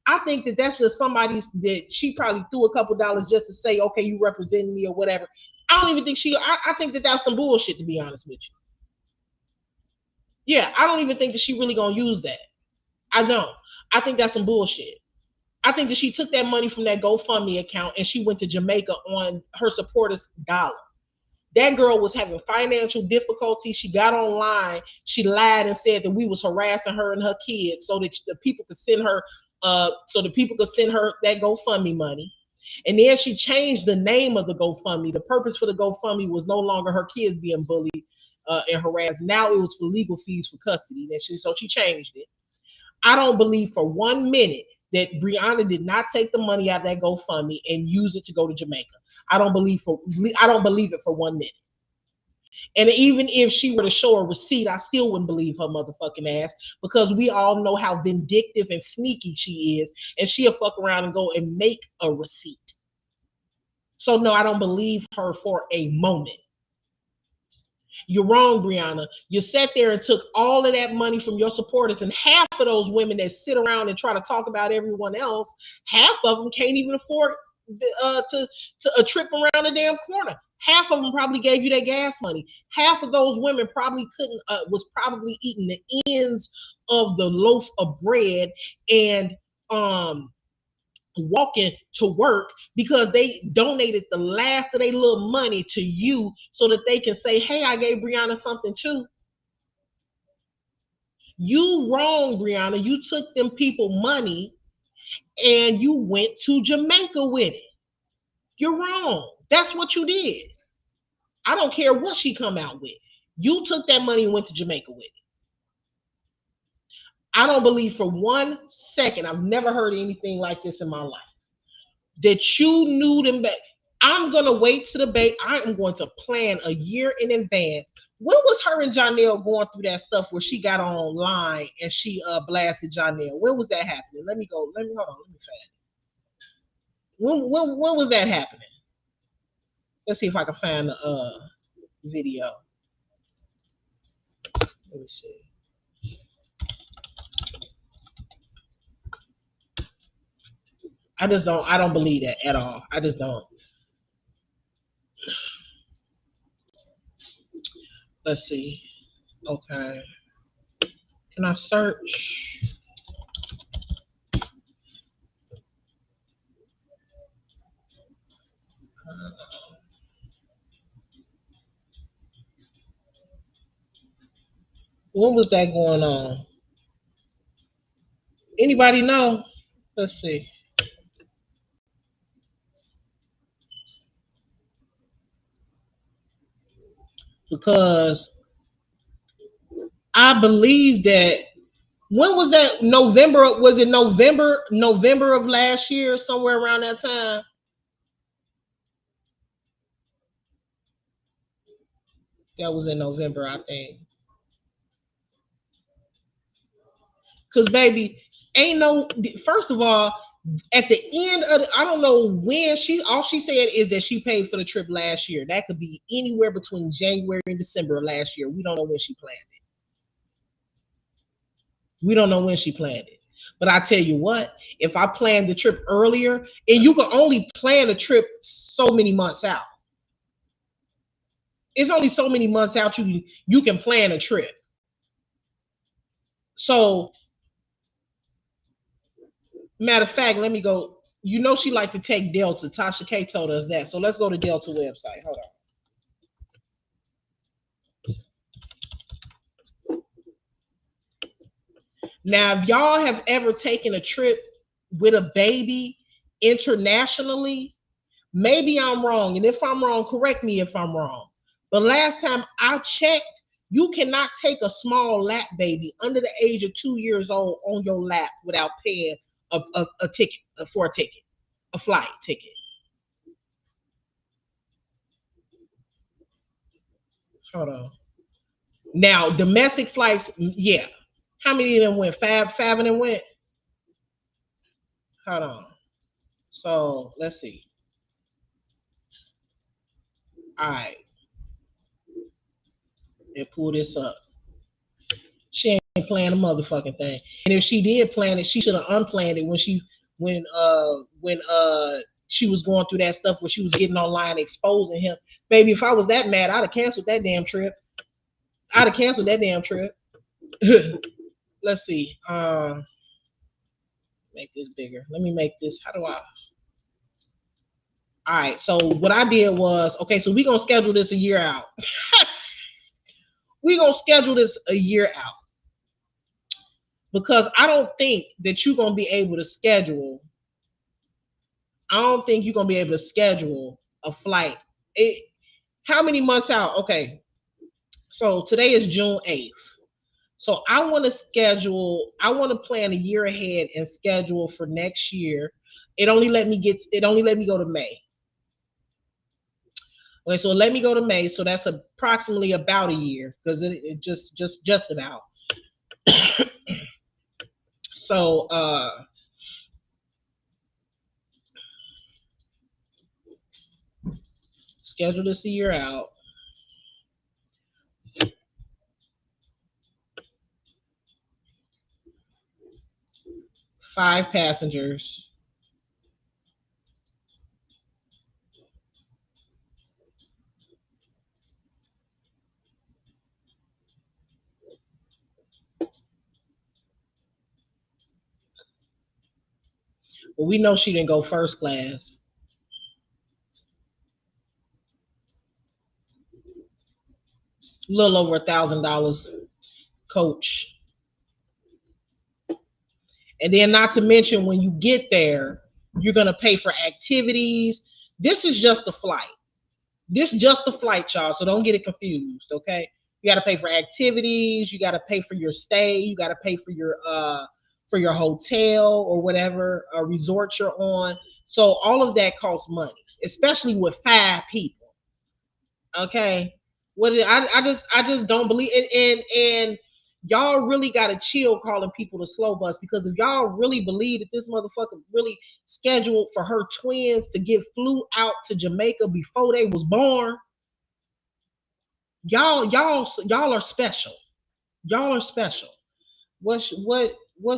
I think that that's just somebody that she probably threw a couple dollars just to say, okay, you represent me or whatever. I don't even think I think that that's some bullshit, to be honest with you. Yeah, I don't even think that she really gonna use that. I don't. I think that's some bullshit. I think that she took that money from that GoFundMe account and she went to Jamaica on her supporters' dollar. That girl was having financial difficulty. She got online. She lied and said that we was harassing her and her kids so that the people could send her that GoFundMe money. And then she changed the name of the GoFundMe. The purpose for the GoFundMe was no longer her kids being bullied and harassed. Now it was for legal fees for custody. So she changed it. I don't believe for 1 minute that Brianna did not take the money out of that GoFundMe and use it to go to Jamaica. I don't believe it for 1 minute. And even if she were to show a receipt, I still wouldn't believe her motherfucking ass, because we all know how vindictive and sneaky she is, and she'll fuck around and go and make a receipt. So no, I don't believe her for a moment. You're wrong, Brianna. You sat there and took all of that money from your supporters, and half of those women that sit around and try to talk about everyone else, half of them can't even afford to a trip around the damn corner. Half of them probably gave you their gas money. Half of those women probably was probably eating the ends of the loaf of bread and walking to work because they donated the last of their little money to you so that they can say, hey, I gave Brianna something too. You wrong, Brianna. You took them people money and you went to Jamaica with it. You're wrong. That's what you did. I don't care what she come out with. You took that money and went to Jamaica with it. I don't believe for 1 second, I've never heard anything like this in my life, that you knew them back. I'm going to wait to the debate. I am going to plan a year in advance. When was her and Janelle going through that stuff where she got online and she blasted Janelle? When was that happening? Hold on. Let me find it. When was that happening? Let's see if I can find the video. Let me see. I don't believe that at all. I just don't. Let's see. Okay. Can I search? When was that going on? Anybody know? Let's see. Because I believe that, when was that? November? Was it November of last year, somewhere around that time? That was in November, I think. Because baby, first of all, at the end of I don't know when all she said is that she paid for the trip last year. That could be anywhere between January and December of last year. We don't know when she planned it. We don't know when she planned it. But I tell you what, if I planned the trip earlier, and you can only plan a trip so many months out. It's only so many months out you can plan a trip. So, matter of fact, let me go. You know she like to take Delta. Tasha K told us that. So let's go to Delta website. Hold on. Now, if y'all have ever taken a trip with a baby internationally, maybe I'm wrong. And if I'm wrong, correct me if I'm wrong. But last time I checked, you cannot take a small lap baby under the age of 2 years old on your lap without paying a ticket for a ticket, a flight ticket. Hold on. Now, domestic flights, yeah. How many of them went? Five of them went? Hold on. So let's see. All right. And pull this up. She ain't playing a motherfucking thing. And if she did plan it, she should have unplanned it when she was going through that stuff where she was getting online exposing him. Baby, if I was that mad, I'd have canceled that damn trip. Let's see. Make this bigger. Let me make this. How do I? All right. So what I did was, okay, so we're gonna schedule this a year out. We're gonna schedule this a year out. Because I don't think that you're gonna be able to schedule. I don't think you're gonna be able to schedule a flight. How many months out? Okay. So today is June 8th. So I want to plan a year ahead and schedule for next year. It only let me go to May. Okay, so let me go to May. So that's approximately about a year because it just about. So schedule this a year out. 5 passengers. Well, we know she didn't go first class. A little over $1,000 coach. And then not to mention when you get there, you're going to pay for activities. This is just the flight. This is just the flight, y'all. So don't get it confused, okay? You got to pay for activities. You got to pay for your stay. You got to pay for your hotel or whatever resort you're on. So all of that costs money, especially with 5 people. Okay, I just don't believe it, and y'all really gotta chill calling people the slow bus, because if y'all really believe that this motherfucker really scheduled for her twins to get flew out to Jamaica before they was born, y'all are special. Y'all are special. What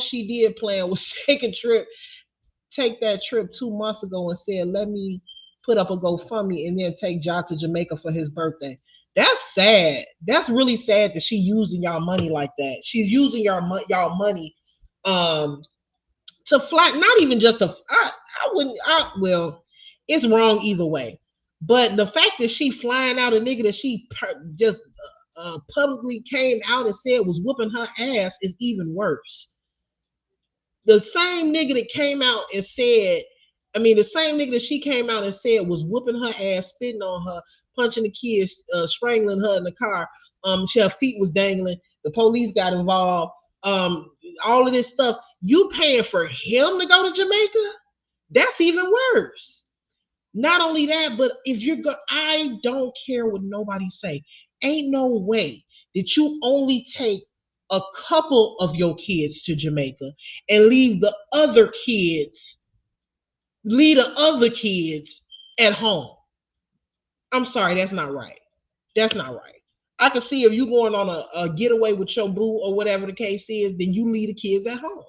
she did plan was take that trip 2 months ago and said, let me put up a GoFundMe and then take Ja to Jamaica for his birthday. That's sad. That's really sad that she using y'all money like that. She's using y'all money to fly, not even just well, it's wrong either way. But the fact that she flying out a nigga that she just publicly came out and said was whooping her ass is even worse. The same nigga that came out and said, the same nigga that she came out and said was whooping her ass, spitting on her, punching the kids, strangling her in the car. Her feet was dangling. The police got involved. All of this stuff. You paying for him to go to Jamaica? That's even worse. Not only that, but if you're I don't care what nobody say. Ain't no way that you only take a couple of your kids to Jamaica and leave the other kids at home. I'm sorry, that's not right. That's not right. I can see if you going on a getaway with your boo or whatever the case is, then you leave the kids at home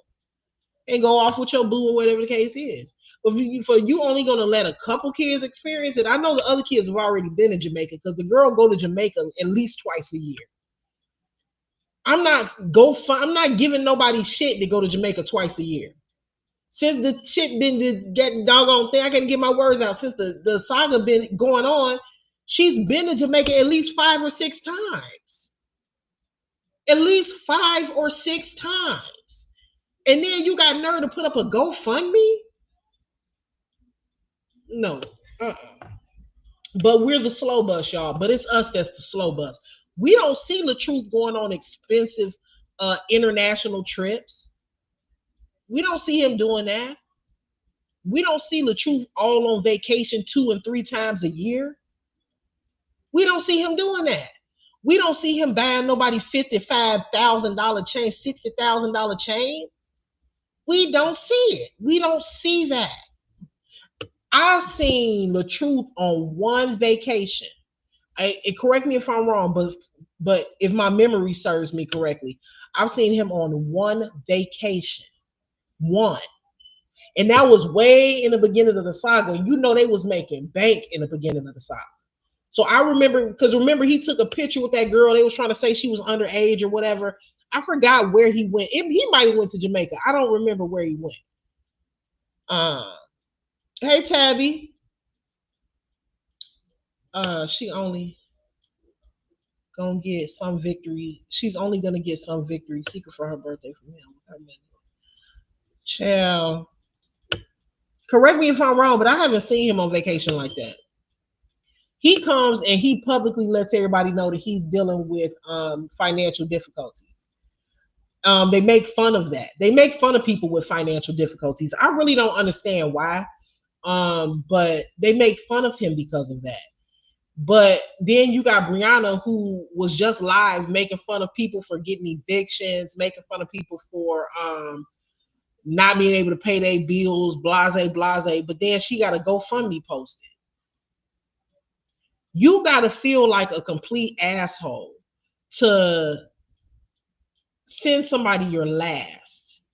and go off with your boo or whatever the case is. But for you only going to let a couple kids experience it, I know the other kids have already been in Jamaica because the girl go to Jamaica at least twice a year. I'm not giving nobody shit to go to Jamaica twice a year. Since the shit been getting doggone thing, I can't get my words out. Since the saga been going on, she's been to Jamaica at least 5 or 6 times. At least 5 or 6 times. And then you got nerve to put up a GoFundMe? No. But we're the slow bus, y'all. But it's us that's the slow bus. We don't see LaTruth going on expensive international trips. We don't see him doing that. We don't see LaTruth all on vacation 2 and 3 times a year. We don't see him doing that. We don't see him buying nobody $55,000 chain, $60,000 chain. We don't see it. We don't see that. I seen LaTruth on one vacation. Correct me if I'm wrong, but if my memory serves me correctly, I've seen him on one vacation. One. And that was way in the beginning of the saga. You know they was making bank in the beginning of the saga. So I remember, because remember he took a picture with that girl. They was trying to say she was underage or whatever. I forgot where he went. He might have went to Jamaica. I don't remember where he went. Hey Tabby. She only gonna get some victory. She's only gonna get some victory. Secret for her birthday from him. Child. Correct me if I'm wrong, but I haven't seen him on vacation like that. He comes and he publicly lets everybody know that he's dealing with financial difficulties. They make fun of that. They make fun of people with financial difficulties. I really don't understand why, but they make fun of him because of that. But then you got Brianna, who was just live making fun of people for getting evictions, making fun of people for not being able to pay their bills, blase, blase. But then she got a GoFundMe posted. You got to feel like a complete asshole to send somebody your last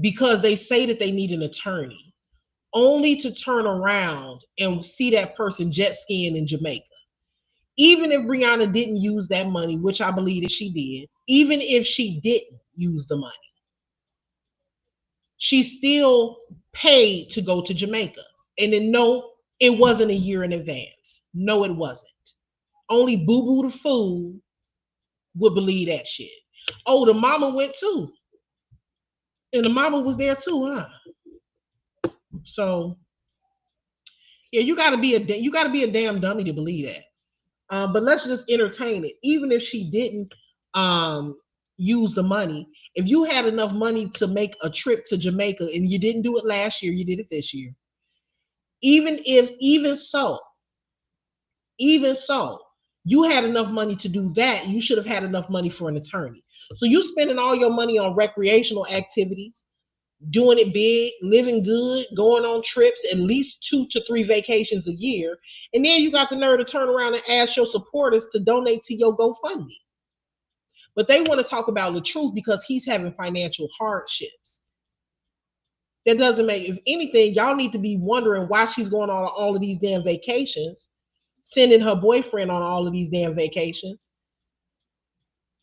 because they say that they need an attorney, only to turn around and see that person jet skiing in Jamaica. Even if Brianna didn't use that money, which I believe that she did, even if she didn't use the money, she still paid to go to Jamaica. And then no, it wasn't a year in advance. No, it wasn't. Only Boo Boo the fool would believe that shit. Oh, the mama went too. And the mama was there too, huh? So yeah, you gotta be a damn dummy to believe that. But let's just entertain it. Even if she didn't use the money, if you had enough money to make a trip to Jamaica and you didn't do it last year, you did it this year. Even so, you had enough money to do that, you should have had enough money for an attorney. So you spending all your money on recreational activities, doing it big, living good, going on trips, at least 2 to 3 vacations a year. And then you got the nerve to turn around and ask your supporters to donate to your GoFundMe. But they want to talk about LaTruth because he's having financial hardships. That doesn't make, if anything, y'all need to be wondering why she's going on all of these damn vacations, sending her boyfriend on all of these damn vacations.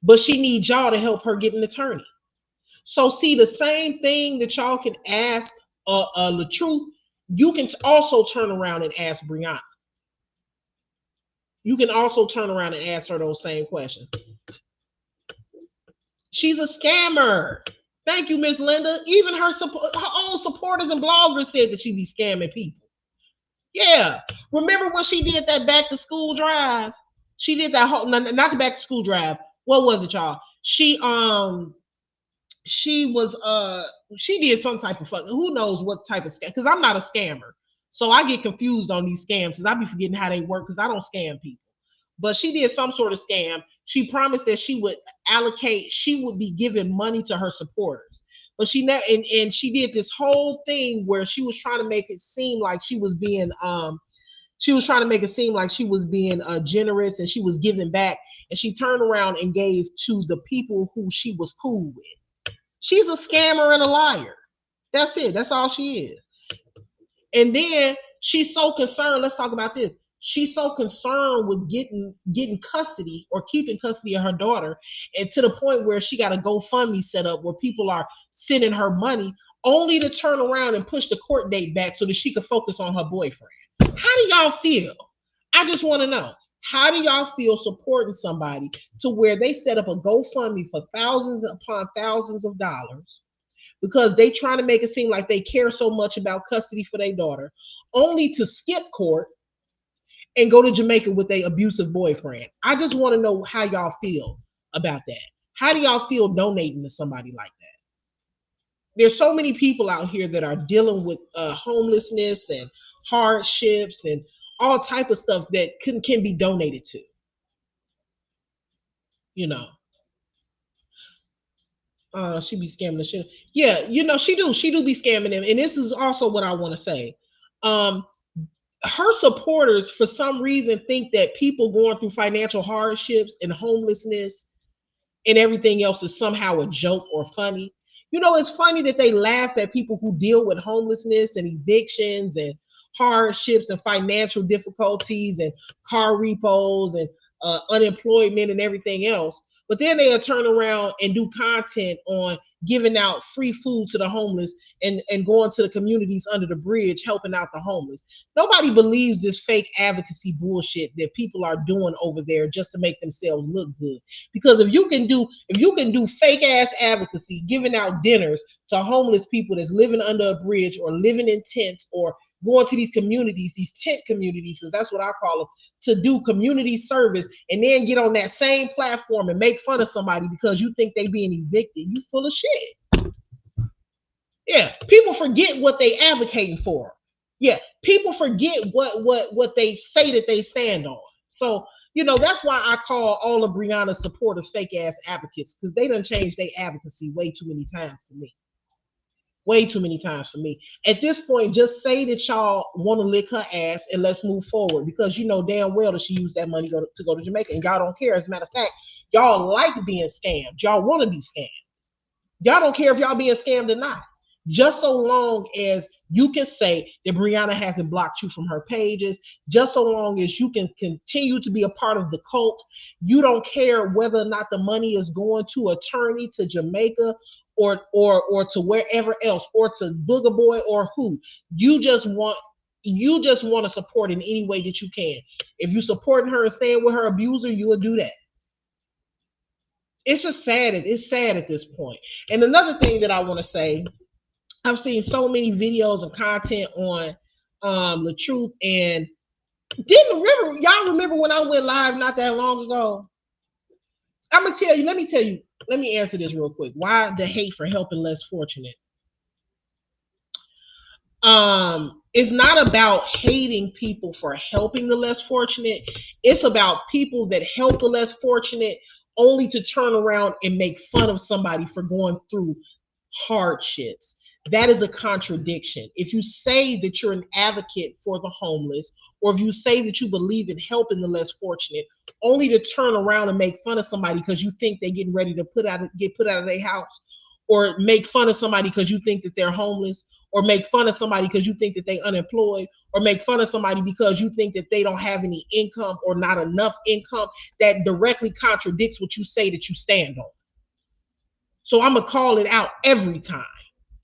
But she needs y'all to help her get an attorney. So see, the same thing that y'all can ask LaTruth, you can also turn around and ask Brianna. You can also turn around and ask her those same questions. She's a scammer. Thank you, Miss Linda. Even her own supporters and bloggers said that she be scamming people. Yeah. Remember when she did that back to school drive? She did that whole, not the back to school drive. What was it, y'all? She did some type of fucking, who knows what type of scam, because I'm not a scammer. So I get confused on these scams because I be forgetting how they work because I don't scam people. But she did some sort of scam. She promised that she would be giving money to her supporters. But she never, and she did this whole thing where she was trying to make it seem like she was being generous and she was giving back. And she turned around and gave to the people who she was cool with. She's a scammer and a liar. That's it. That's all she is. And then she's so concerned. Let's talk about this. She's so concerned with getting custody or keeping custody of her daughter, and to the point where she got a GoFundMe set up where people are sending her money only to turn around and push the court date back so that she could focus on her boyfriend. How do y'all feel? I just want to know. How do y'all feel supporting somebody to where they set up a GoFundMe for thousands upon thousands of dollars because they trying to make it seem like they care so much about custody for their daughter, only to skip court and go to Jamaica with a abusive boyfriend. I just want to know how y'all feel about that. How do y'all feel donating to somebody like that? There's so many people out here that are dealing with homelessness and hardships and all type of stuff that can be donated to. You know, she be scamming the shit. Yeah, she do be scamming them. And this is also what I want to say. Her supporters, for some reason, think that people going through financial hardships and homelessness and everything else is somehow a joke or funny. It's funny that they laugh at people who deal with homelessness and evictions and hardships and financial difficulties and car repos and unemployment and everything else. But then they'll turn around and do content on giving out free food to the homeless and going to the communities under the bridge, helping out the homeless. Nobody believes this fake advocacy bullshit that people are doing over there just to make themselves look good. Because if you can do fake ass advocacy, giving out dinners to homeless people that's living under a bridge or living in tents or going to these communities, these tent communities, because that's what I call them, to do community service, and then get on that same platform and make fun of somebody because you think they being evicted, you full of shit. Yeah, people forget what they advocating for. Yeah, people forget what they say that they stand on. So, that's why I call all of Breonna's supporters fake ass advocates, because they done changed their advocacy way too many times for me. Way too many times for me. At this point, just say that y'all want to lick her ass and let's move forward, because you know damn well that she used that money to go to Jamaica, and y'all don't care. As a matter of fact, y'all like being scammed. Y'all want to be scammed. Y'all don't care if y'all being scammed or not. Just so long as you can say that Breonna hasn't blocked you from her pages, just so long as you can continue to be a part of the cult, you don't care whether or not the money is going to attorney, to Jamaica, or to wherever else, or to Booger Boy or who. You just want to support in any way that you can. If you supporting her and staying with her abuser, you will do that. It's just sad. It's sad at this point. And another thing that I want to say, I've seen so many videos and content on the truth, and y'all remember when I went live not that long ago? I'm gonna tell you, let me answer this real quick. Why the hate for helping less fortunate? It's not about hating people for helping the less fortunate. It's about people that help the less fortunate only to turn around and make fun of somebody for going through hardships. That is a contradiction. If you say that you're an advocate for the homeless, or if you say that you believe in helping the less fortunate, only to turn around and make fun of somebody because you think they're getting ready to get put out of their house, or make fun of somebody because you think that they're homeless, or make fun of somebody because you think that they're unemployed, or make fun of somebody because you think that they don't have any income or not enough income, that directly contradicts what you say that you stand on. So I'm going to call it out every time.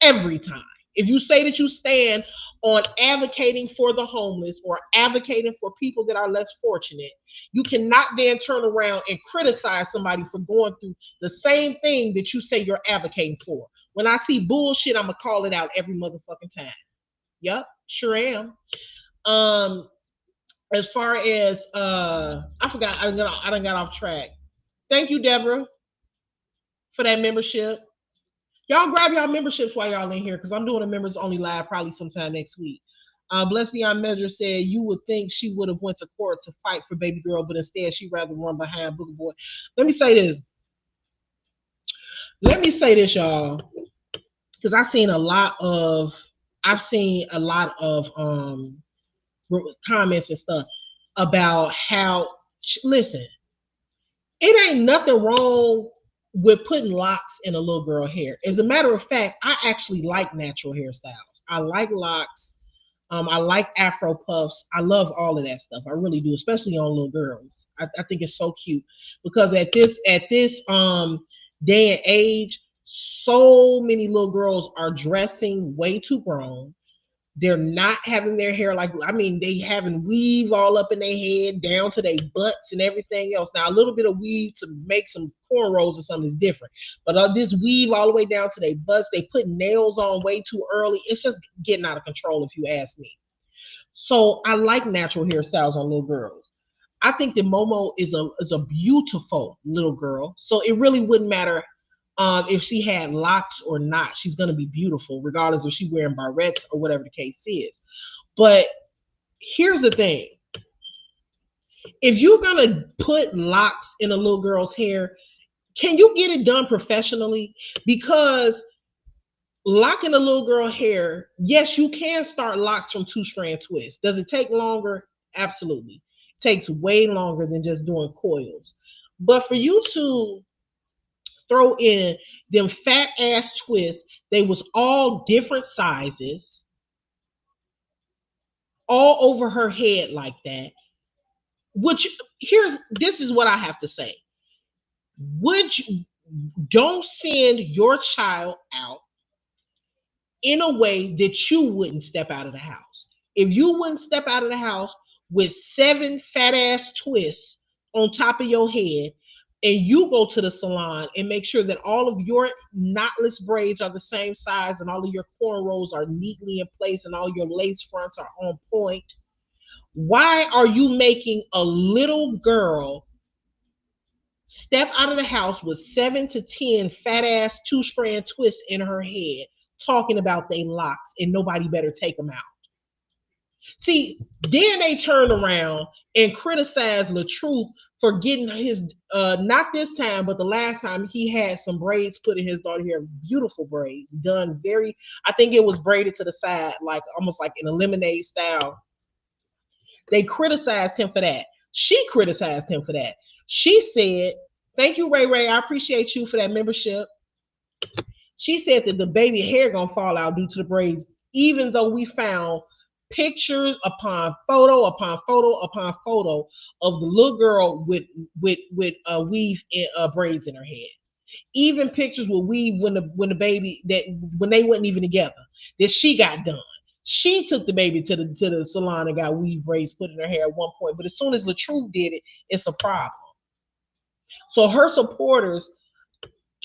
Every time. If you say that you stand on advocating for the homeless or advocating for people that are less fortunate, you cannot then turn around and criticize somebody for going through the same thing that you say you're advocating for. When I see bullshit, I'm going to call it out every motherfucking time. Yep, sure am. As far as, I forgot, I done got off track. Thank you, Deborah, for that membership. Y'all grab y'all memberships while y'all in here, because I'm doing a members only live probably sometime next week. Blessed Beyond Measure said you would think she would have went to court to fight for baby girl, but instead she'd rather run behind Booger Boy. Let me say this, y'all, because I've seen a lot of comments and stuff about how, listen, it ain't nothing wrong with putting locks in a little girl hair. As a matter of fact, I actually like natural hairstyles. I like locks. I like Afro puffs. I love all of that stuff. I really do, especially on little girls. I think it's so cute, because at this day and age, so many little girls are dressing way too grown. They're not having their hair they having weave all up in their head, down to their butts and everything else. Now, a little bit of weave to make some cornrows or something is different. But this weave all the way down to their butts, they put nails on way too early. It's just getting out of control, if you ask me. So I like natural hairstyles on little girls. I think that Momo is a beautiful little girl. So it really wouldn't matter if she had locks or not. She's gonna be beautiful, regardless if she's wearing barrettes or whatever the case is. But here's the thing. If you're gonna put locks in a little girl's hair, can you get it done professionally? Because locking a little girl hair, yes, you can start locks from 2-strand twists. Does it take longer? Absolutely. It takes way longer than just doing coils. But for you to throw in them fat ass twists, they was all different sizes, all over her head like that. Which this is what I have to say. Don't send your child out in a way that you wouldn't step out of the house. If you wouldn't step out of the house with 7 fat ass twists on top of your head, and you go to the salon and make sure that all of your knotless braids are the same size and all of your cornrows are neatly in place and all your lace fronts are on point, why are you making a little girl step out of the house with 7 to 10 fat ass 2-strand twists in her head, talking about they locks and nobody better take them out? See, then they turn around and criticize LaTruth for getting his, not this time, but the last time he had some braids put in his daughter's hair, beautiful braids, done very, I think it was braided to the side, like almost like an lemonade style. They criticized him for that. She criticized him for that. She said, thank you, Ray Ray. I appreciate you for that membership. She said that the baby hair gonna fall out due to the braids, even though we found pictures upon photo upon photo upon photo of the little girl with weave and braids in her head. Even pictures with weave when the baby, that when they wasn't even together, that she got done. She took the baby to the salon and got weave braids put in her hair at one point. But as soon as LaTruth did it, it's a problem. So her supporters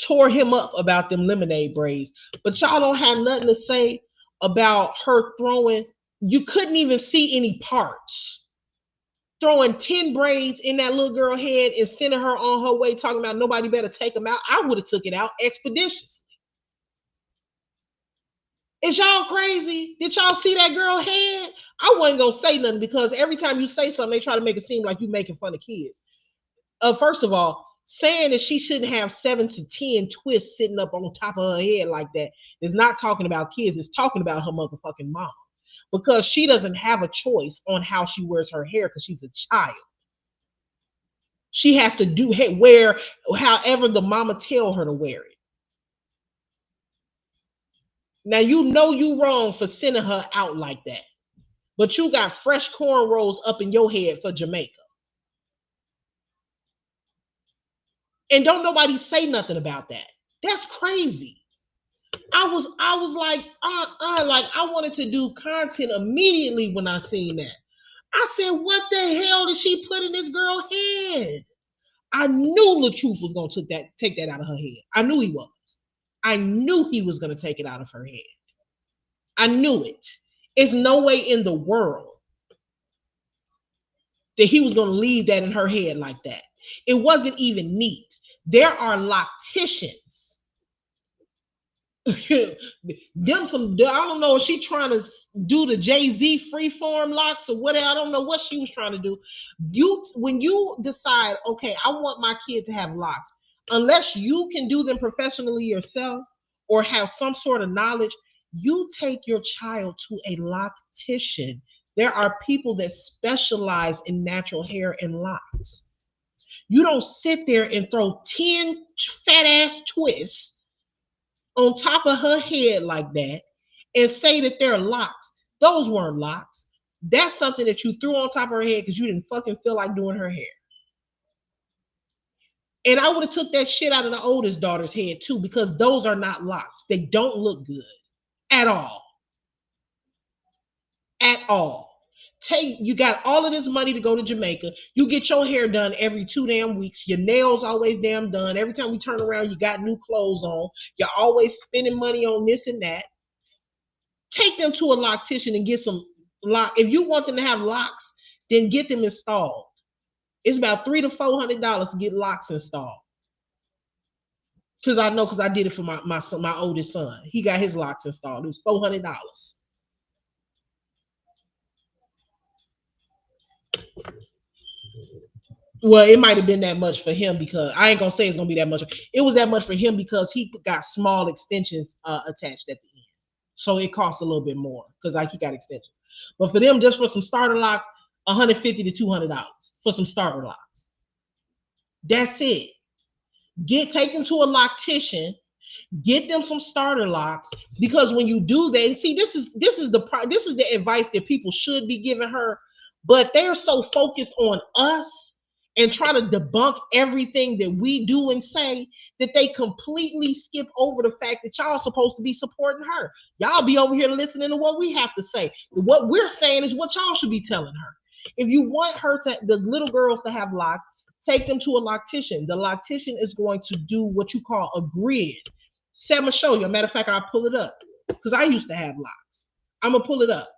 tore him up about them lemonade braids. But y'all don't have nothing to say about her throwing, you couldn't even see any parts. Throwing 10 braids in that little girl head and sending her on her way talking about nobody better take them out. I would have took it out expeditiously. Is y'all crazy? Did y'all see that girl head? I wasn't gonna say nothing because every time you say something, they try to make it seem like you making fun of kids. First of all, saying that she shouldn't have 7 to 10 twists sitting up on top of her head like that is not talking about kids. It's talking about her motherfucking mom, because she doesn't have a choice on how she wears her hair because she's a child. She has to wear however the mama tell her to wear it. Now you know you wrong for sending her out like that, but you got fresh cornrows up in your head for Jamaica. And don't nobody say nothing about that. That's crazy. I was like, like I wanted to do content immediately when I seen that. I said, what the hell did she put in this girl's head? I knew LaTruth was gonna take that out of her head. I knew he was. I knew he was gonna take it out of her head. I knew it. There's no way in the world that he was gonna leave that in her head like that. It wasn't even neat. There are locticians. I don't know if she trying to do the Jay-Z freeform locks or whatever. I don't know what she was trying to do. When you decide, okay, I want my kid to have locks, unless you can do them professionally yourself or have some sort of knowledge, you take your child to a loctician. There are people that specialize in natural hair and locks. You don't sit there and throw 10 fat ass twists on top of her head like that and say that they're locks. Those weren't locks. That's something that you threw on top of her head because you didn't fucking feel like doing her hair. And I would have took that shit out of the oldest daughter's head too, because those are not locks. They don't look good at all. At all. You got all of this money to go to Jamaica. You get your hair done every 2 damn weeks. Your nails always damn done. Every time we turn around, you got new clothes on. You're always spending money on this and that. Take them to a loctician and get some if you want them to have locks, then get them installed. It's about $300 to $400 to get locks installed. Because I know, because I did it for my oldest son. He got his locks installed. It was $400. Well, it might have been that much for him, because I ain't gonna say it's gonna be that much. It was that much for him because he got small extensions attached at the end, so it costs a little bit more because like he got extensions. But for them, just for some starter locks, $150 to $200 for some starter locks. That's it. Take them to a loctician. Get them some starter locks, because when you do that, see, this is the advice that people should be giving her, but they're so focused on us and try to debunk everything that we do and say that they completely skip over the fact that y'all supposed to be supporting her. Y'all be over here listening to what we have to say. What we're saying is what y'all should be telling her. If you want the little girls to have locks, take them to a loctician. The loctician is going to do what you call a grid. Sam will show you. Matter of fact, I'll pull it up because I used to have locks. I'm gonna pull it up.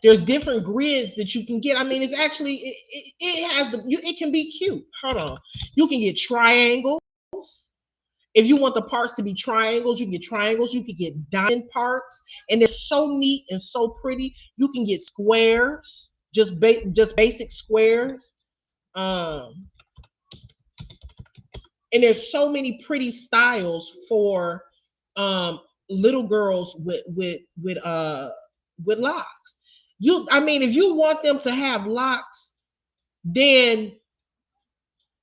There's different grids that you can get. I mean, it's actually it can be cute. Hold on. You can get triangles. If you want the parts to be triangles, you can get triangles. You can get diamond parts, and they're so neat and so pretty. You can get squares, just basic squares. And there's so many pretty styles for little girls with locks. I mean, if you want them to have locks, then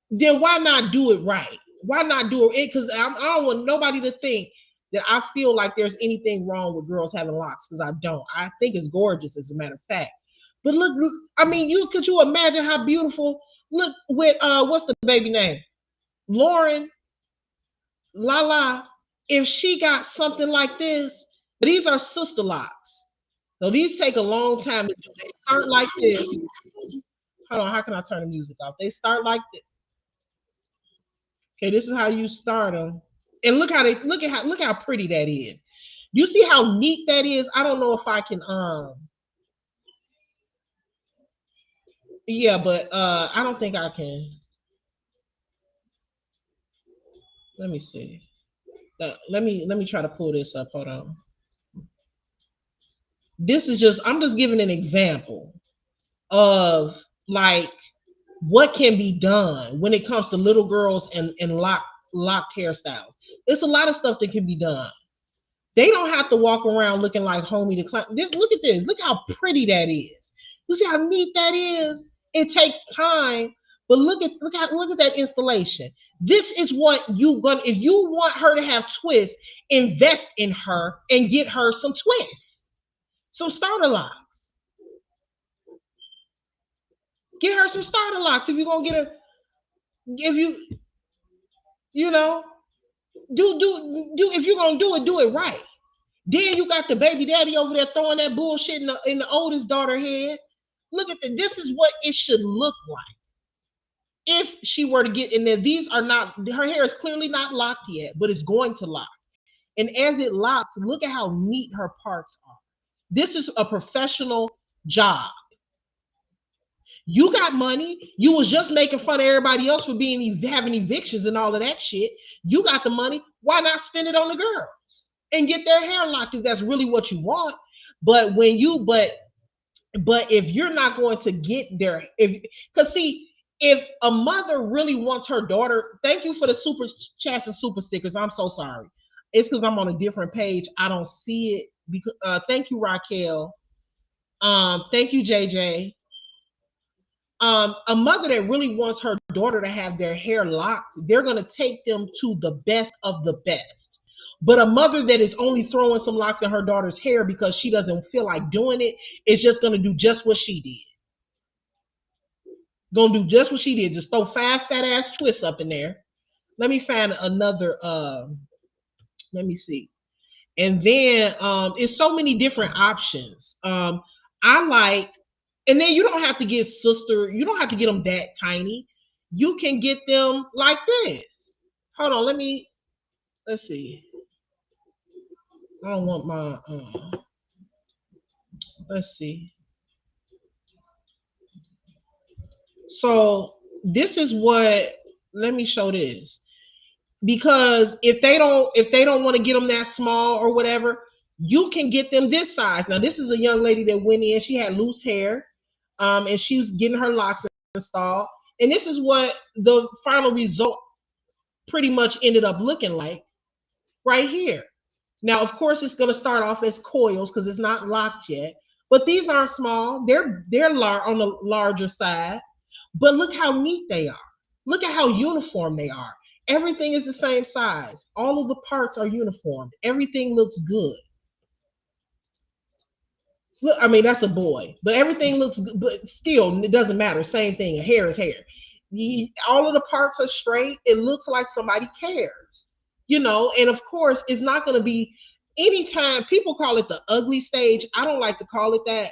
why not do it right? Why not do it? Because I don't want nobody to think that I feel like there's anything wrong with girls having locks, because I don't. I think it's gorgeous, as a matter of fact. But look, I mean, could you imagine how beautiful? Look with what's the baby name? Lauren, Lala, if she got something like this, these are sister locks. So these take a long time to do. They start like this. Hold on, how can I turn the music off? They start like this. Okay, this is how you start them. And look how pretty that is. You see how neat that is? I don't know if I can yeah, but I don't think I can. Let me see. Let me try to pull this up. Hold on. I'm just giving an example of like what can be done when it comes to little girls and locked hairstyles. There's a lot of stuff that can be done. They don't have to walk around looking like homie to climb. Look at this. Look how pretty that is. You see how neat that is? It takes time, but look at that installation. This is what if you want her to have twists, invest in her and get her some twists, some starter locks. Get her some starter locks if you're gonna get her. If you know, do if you're gonna do it right. Then you got the baby daddy over there throwing that bullshit in the oldest daughter head. Look at this is what it should look like if she were to get in there. These are not, her hair is clearly not locked yet, but it's going to lock. And as it locks, look at how neat her parts are. This is a professional job. You got money. You was just making fun of everybody else for having evictions and all of that shit. You got the money. Why not spend it on the girls and get their hair locked if that's really what you want? But if you're not going to get there, if a mother really wants her daughter, thank you for the super chats and super stickers. I'm so sorry. It's because I'm on a different page. I don't see it. Because thank you, Raquel. Thank you, JJ. A mother that really wants her daughter to have their hair locked, they're going to take them to the best of the best. But a mother that is only throwing some locks in her daughter's hair because she doesn't feel like doing it is just going to do just what she did. Gonna do just what she did. Just throw 5 fat ass twists up in there. Let me find another. Let me see. And then it's so many different options. I like, and then you don't have to get you don't have to get them that tiny. You can get them like this. Hold on, let's see. I don't want my Let's see. So this is what. Let me show this. Because if they don't want to get them that small or whatever, you can get them this size. Now this is a young lady that went in. She had loose hair, and she was getting her locks installed. And this is what the final result pretty much ended up looking like right here. Now, of course, it's going to start off as coils because it's not locked yet. But these aren't small. They're on the larger side. But look how neat they are. Look at how uniform they are. Everything is the same size. All of the parts are uniform. Everything looks good. Look, I mean, that's a boy, but everything looks good, but still, it doesn't matter. Same thing. Hair is hair. All of the parts are straight. It looks like somebody cares, and of course, it's not going to be anytime people call it the ugly stage. I don't like to call it that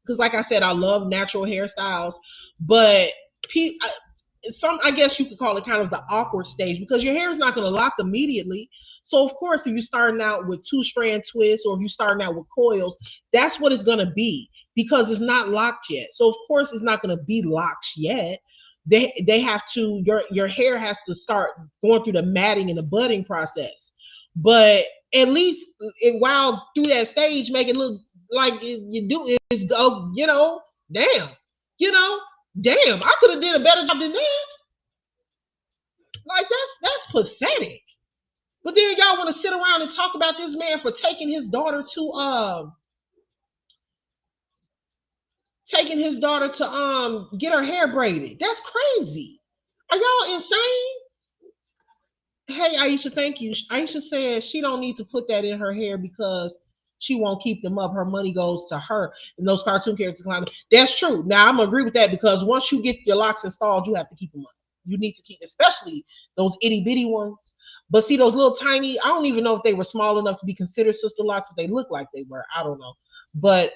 because, like I said, I love natural hairstyles, but I guess you could call it kind of the awkward stage because your hair is not going to lock immediately. So of course, if you're starting out with 2-strand twists or if you're starting out with coils, that's what it's going to be because it's not locked yet. So of course, it's not going to be locked yet. They have to, your hair has to start going through the matting and the budding process. But at least while through that stage, make it look like you do is go, damn, damn, I could have did a better job than that. Like that's pathetic. But then y'all want to sit around and talk about this man for taking his daughter to get her hair braided. That's crazy. Are y'all insane? Hey Aisha, thank you. Aisha said she don't need to put that in her hair because she won't keep them up. Her money goes to her and those cartoon characters climb. That's true. Now I'm gonna agree with that because once you get your locks installed, you have to keep them up. You need to keep, especially those itty bitty ones. But see those little tiny, I don't even know if they were small enough to be considered sister locks, but they look like they were. I don't know. But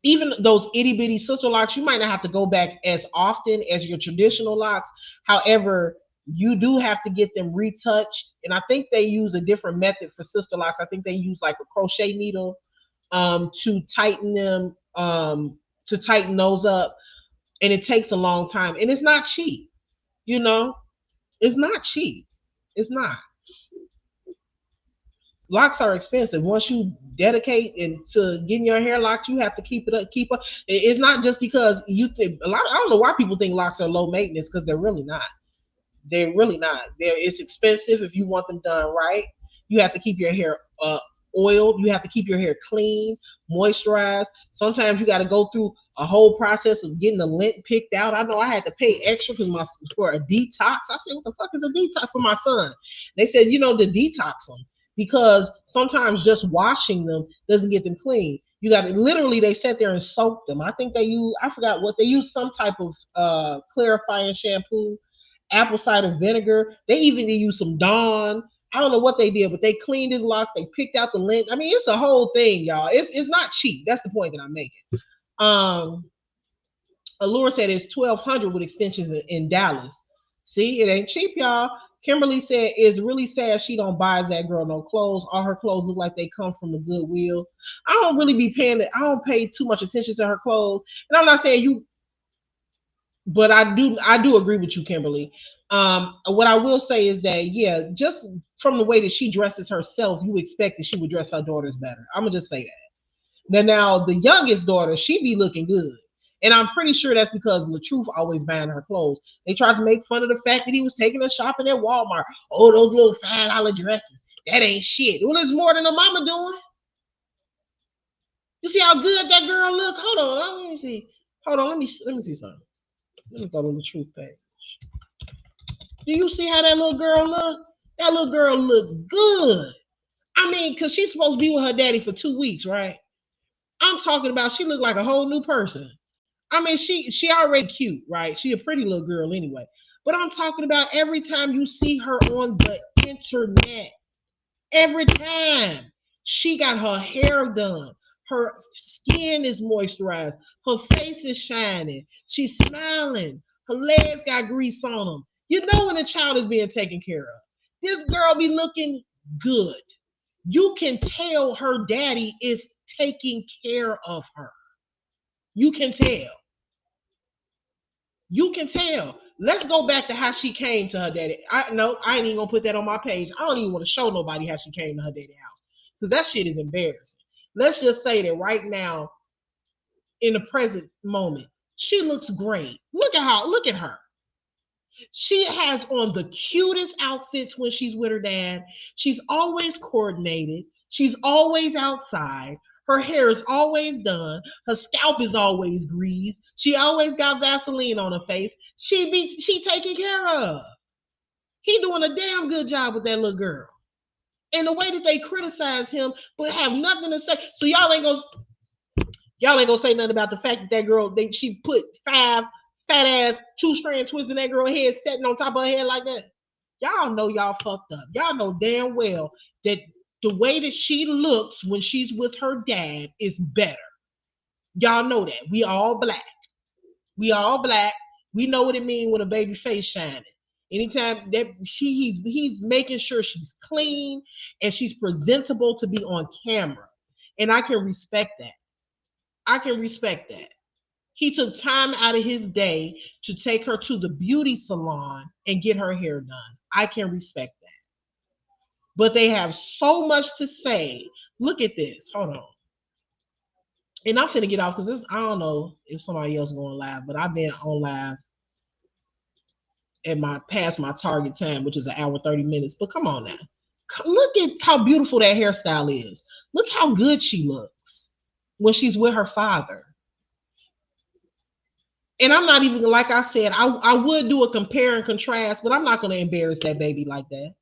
even those itty bitty sister locks, you might not have to go back as often as your traditional locks. However, you do have to get them retouched. And I think they use a different method for sister locks. I think they use like a crochet needle to tighten them, to tighten those up. And it takes a long time. And it's not cheap, it's not cheap. It's not. Locks are expensive. Once you dedicate into getting your hair locked, you have to keep it up, keep up. It's not just because you think I don't know why people think locks are low maintenance because they're really not. They're really not. It's expensive if you want them done right. You have to keep your hair oiled. You have to keep your hair clean, moisturized. Sometimes you got to go through a whole process of getting the lint picked out. I know I had to pay extra for a detox. I said, what the fuck is a detox for my son? They said, to detox them because sometimes just washing them doesn't get them clean. You got to literally, they sat there and soaked them. I think they use, I forgot what they use, some type of clarifying shampoo, apple cider vinegar. They even use some Dawn. I don't know what they did, but they cleaned his locks. They picked out the lint. I mean, it's a whole thing, y'all. It's not cheap. That's the point that I'm making. Allure said it's $1,200 with extensions in Dallas. See, it ain't cheap, y'all. Kimberly said it's really sad she don't buy that girl no clothes. All her clothes look like they come from the Goodwill. I don't really be paying it. I don't pay too much attention to her clothes. And I'm not saying you, but I do agree with you, Kimberly. What I will say is that, yeah, just from the way that she dresses herself, you expect that she would dress her daughters better. I'm gonna just say that. Now the youngest daughter, she be looking good. And I'm pretty sure that's because LaTruth always buying her clothes. They tried to make fun of the fact that he was taking her shopping at Walmart. Oh, those little $5 dresses. That ain't shit. Well, it's more than a mama doing. You see how good that girl look? Hold on, let me see. Hold on, let me see something. Let me go to the truth page. Do you see how that little girl look? That little girl look good. I mean, because she's supposed to be with her daddy for 2 weeks, right? I'm talking about she looked like a whole new person. I mean, she already cute, right? She a pretty little girl anyway. But I'm talking about every time you see her on the internet, every time she got her hair done, her skin is moisturized, her face is shining, she's smiling, her legs got grease on them. You know when a child is being taken care of. This girl be looking good. You can tell her daddy is taking care of her. You can tell. You can tell. Let's go back to how she came to her daddy. I ain't even gonna put that on my page. I don't even want to show nobody how she came to her daddy house because that shit is embarrassing. Let's just say that right now, in the present moment, she looks great. Look at her. She has on the cutest outfits when she's with her dad. She's always coordinated. She's always outside. Her hair is always done. Her scalp is always greased. She always got Vaseline on her face. She taken care of. He doing a damn good job with that little girl. And the way that they criticize him, but have nothing to say. So y'all ain't gonna say nothing about the fact that girl, she put 5 fat ass 2-strand twists in that girl head, sitting on top of her head like that. Y'all know y'all fucked up. Y'all know damn well that the way that she looks when she's with her dad is better. Y'all know that. We all black. We all black. We know what it means when a baby face shining. Anytime that he's making sure she's clean and she's presentable to be on camera. And I can respect that. I can respect that. He took time out of his day to take her to the beauty salon and get her hair done. I can respect that. But they have so much to say. Look at this. Hold on. And I'm finna get off because I don't know if somebody else going live, but I've been on live at past my target time, which is 1 hour 30 minutes. But come on now. Look at how beautiful that hairstyle is. Look how good she looks when she's with her father. And I'm not even, like I said, I would do a compare and contrast, but I'm not going to embarrass that baby like that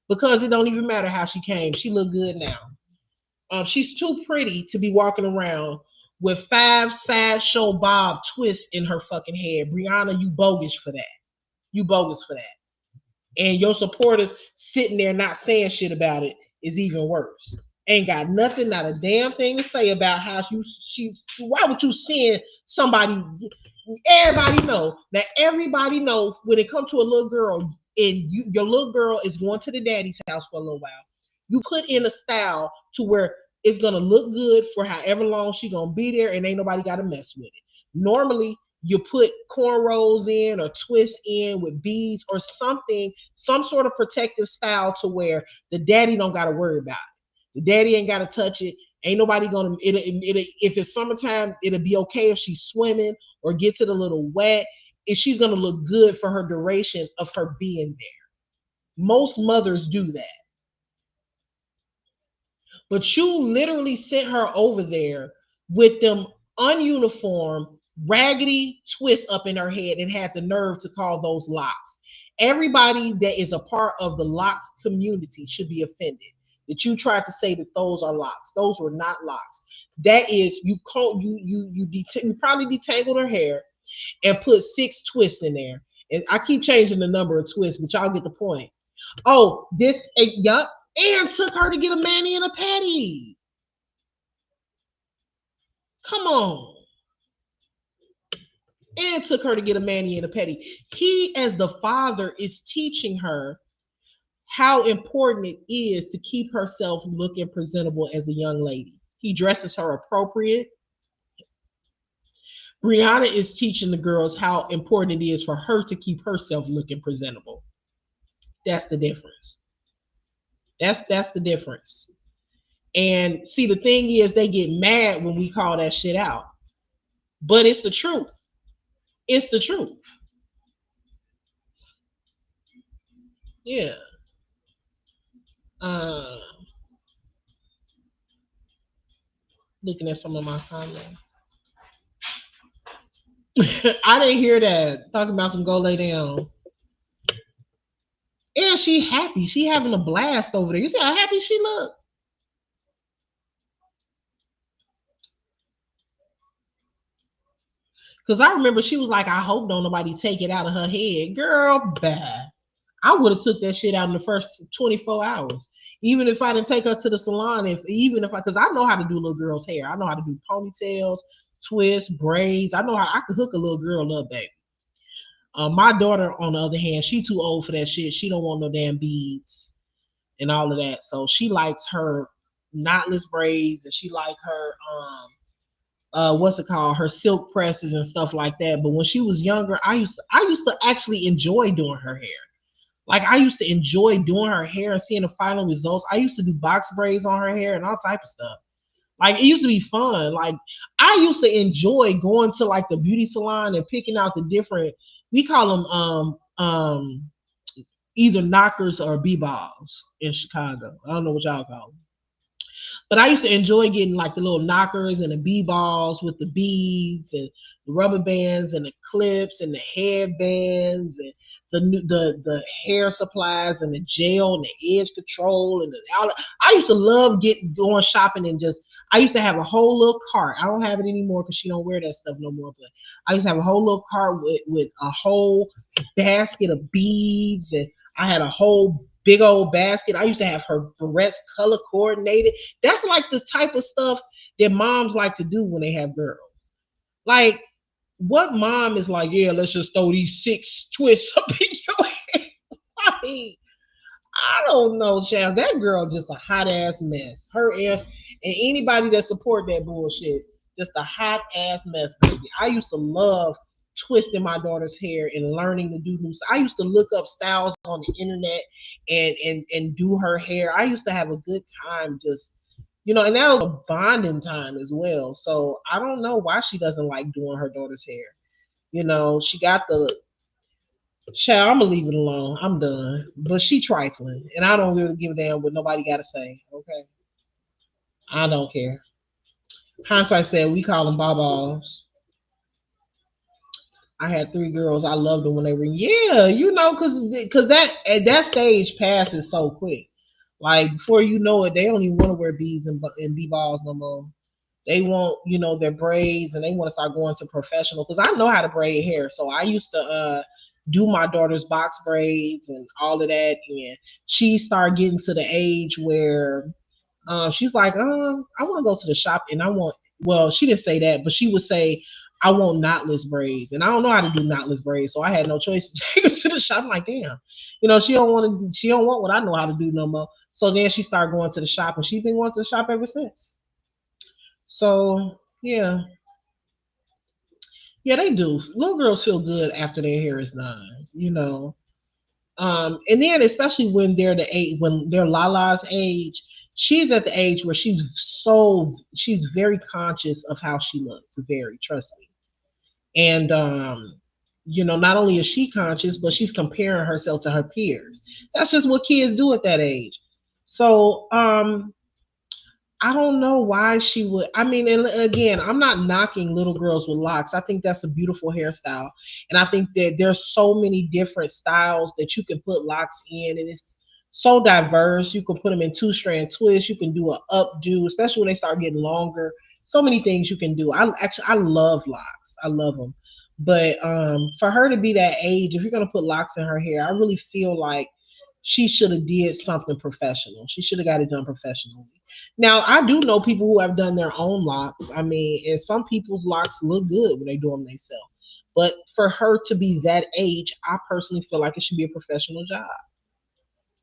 because it don't even matter how she came. She look good now. She's too pretty to be walking around with 5 sideshow bob twists in her fucking head. Brianna, you bogus for that. You bogus for that. And your supporters sitting there not saying shit about it is even worse. Ain't got nothing, not a damn thing to say about how why would you send somebody? Everybody know that everybody knows when it comes to a little girl and your little girl is going to the daddy's house for a little while. You put in a style to where it's gonna look good for however long she gonna be there, and ain't nobody gotta mess with it. Normally, you put cornrows in or twists in with beads or something, some sort of protective style to where the daddy don't gotta worry about it. The daddy ain't gotta touch it. Ain't nobody gonna, if it's summertime, it'll be okay if she's swimming or gets it a little wet. If she's gonna look good for her duration of her being there. Most mothers do that. But you literally sent her over there with them ununiform, raggedy twists up in her head and had the nerve to call those locks. Everybody that is a part of the lock community should be offended that you tried to say that those are locks. Those were not locks. That is, you probably detangled her hair and put 6 twists in there. And I keep changing the number of twists, but y'all get the point. Oh, yup. And took her to get a mani and a pedi. Come on. And took her to get a mani and a pedi. He, as the father, is teaching her how important it is to keep herself looking presentable as a young lady. He dresses her appropriate. Brianna is teaching the girls how important it is for her to keep herself looking presentable. That's the difference. That's the difference. And see, the thing is, they get mad when we call that shit out. But it's the truth. It's the truth. Yeah. Looking at some of my comments. I didn't hear that. Talking about some go lay down. And she happy. She having a blast over there. You see how happy she look? Because I remember she was like, I hope don't nobody take it out of her head. Girl, bad. I would have took that shit out in the first 24 hours. Even if I didn't take her to the salon, because I know how to do little girl's hair. I know how to do ponytails, twists, braids. I could hook a little girl up, baby. My daughter, on the other hand, she too old for that shit. She don't want no damn beads. and all of that. So she likes her knotless braids, and she like her what's it called, her silk presses and stuff like that. But when she was younger, I used to actually enjoy doing her hair. Like I used to enjoy doing her hair and seeing the final results. I used to do box braids on her hair and all type of stuff. Like it used to be fun. Like I used to enjoy going to like the beauty salon and picking out the different, we call them either knockers or b-balls in Chicago. I don't know what y'all call them. But I used to enjoy getting like the little knockers and the b-balls with the beads and the rubber bands and the clips and the headbands and the hair supplies and the gel and the edge control and I used to love going shopping and just I used to have a whole little cart. I don't have it anymore because she don't wear that stuff no more. But I used to have a whole little cart with a whole basket of beads, and I had a whole big old basket. I used to have her barrettes color coordinated. That's like the type of stuff that moms like to do when they have girls. Like, what mom is like, yeah, let's just throw these 6 twists up in your head? Like, I don't know, child. That girl just a hot ass mess. Her and anybody that support that bullshit, just a hot ass mess, baby. I used to love twisting my daughter's hair and learning to do new. I used to look up styles on the internet and do her hair. I used to have a good time just, and that was a bonding time as well. So I don't know why she doesn't like doing her daughter's hair. She got the child. I'm gonna leave it alone. I'm done. But she trifling, and I don't really give a damn what nobody got to say. Okay, I don't care. Hindsight said we call them babas. I had 3 girls. I loved them when they were because that at that stage passes so quick. Like before you know it, they don't even want to wear beads and b-balls no more. They want their braids, and they want to start going to professional because I know how to braid hair. So I used to do my daughter's box braids and all of that, and she started getting to the age where she's like, I want to go to the shop and she didn't say that, but she would say, I want knotless braids. And I don't know how to do knotless braids. So I had no choice to take her to the shop. I'm like, damn, she don't want what I know how to do no more. So then she started going to the shop, and she's been going to the shop ever since. So yeah. Yeah, they do. Little girls feel good after their hair is done. And then especially when they're when they're Lala's age, she's at the age where she's very conscious of how she looks. Very, trust me. And not only is she conscious, but she's comparing herself to her peers. That's just what kids do at that age. So I don't know why she would. I mean, and again, I'm not knocking little girls with locks. I think that's a beautiful hairstyle. And I think that there's so many different styles that you can put locks in. And it's so diverse. You can put them in 2-strand twists. You can do an updo, especially when they start getting longer. So many things you can do. I love locks. I love them. But for her to be that age, if you're going to put locks in her hair, I really feel like she should have did something professional. She should have got it done professionally. Now, I do know people who have done their own locks. I mean, and some people's locks look good when they do them themselves. But for her to be that age, I personally feel like it should be a professional job.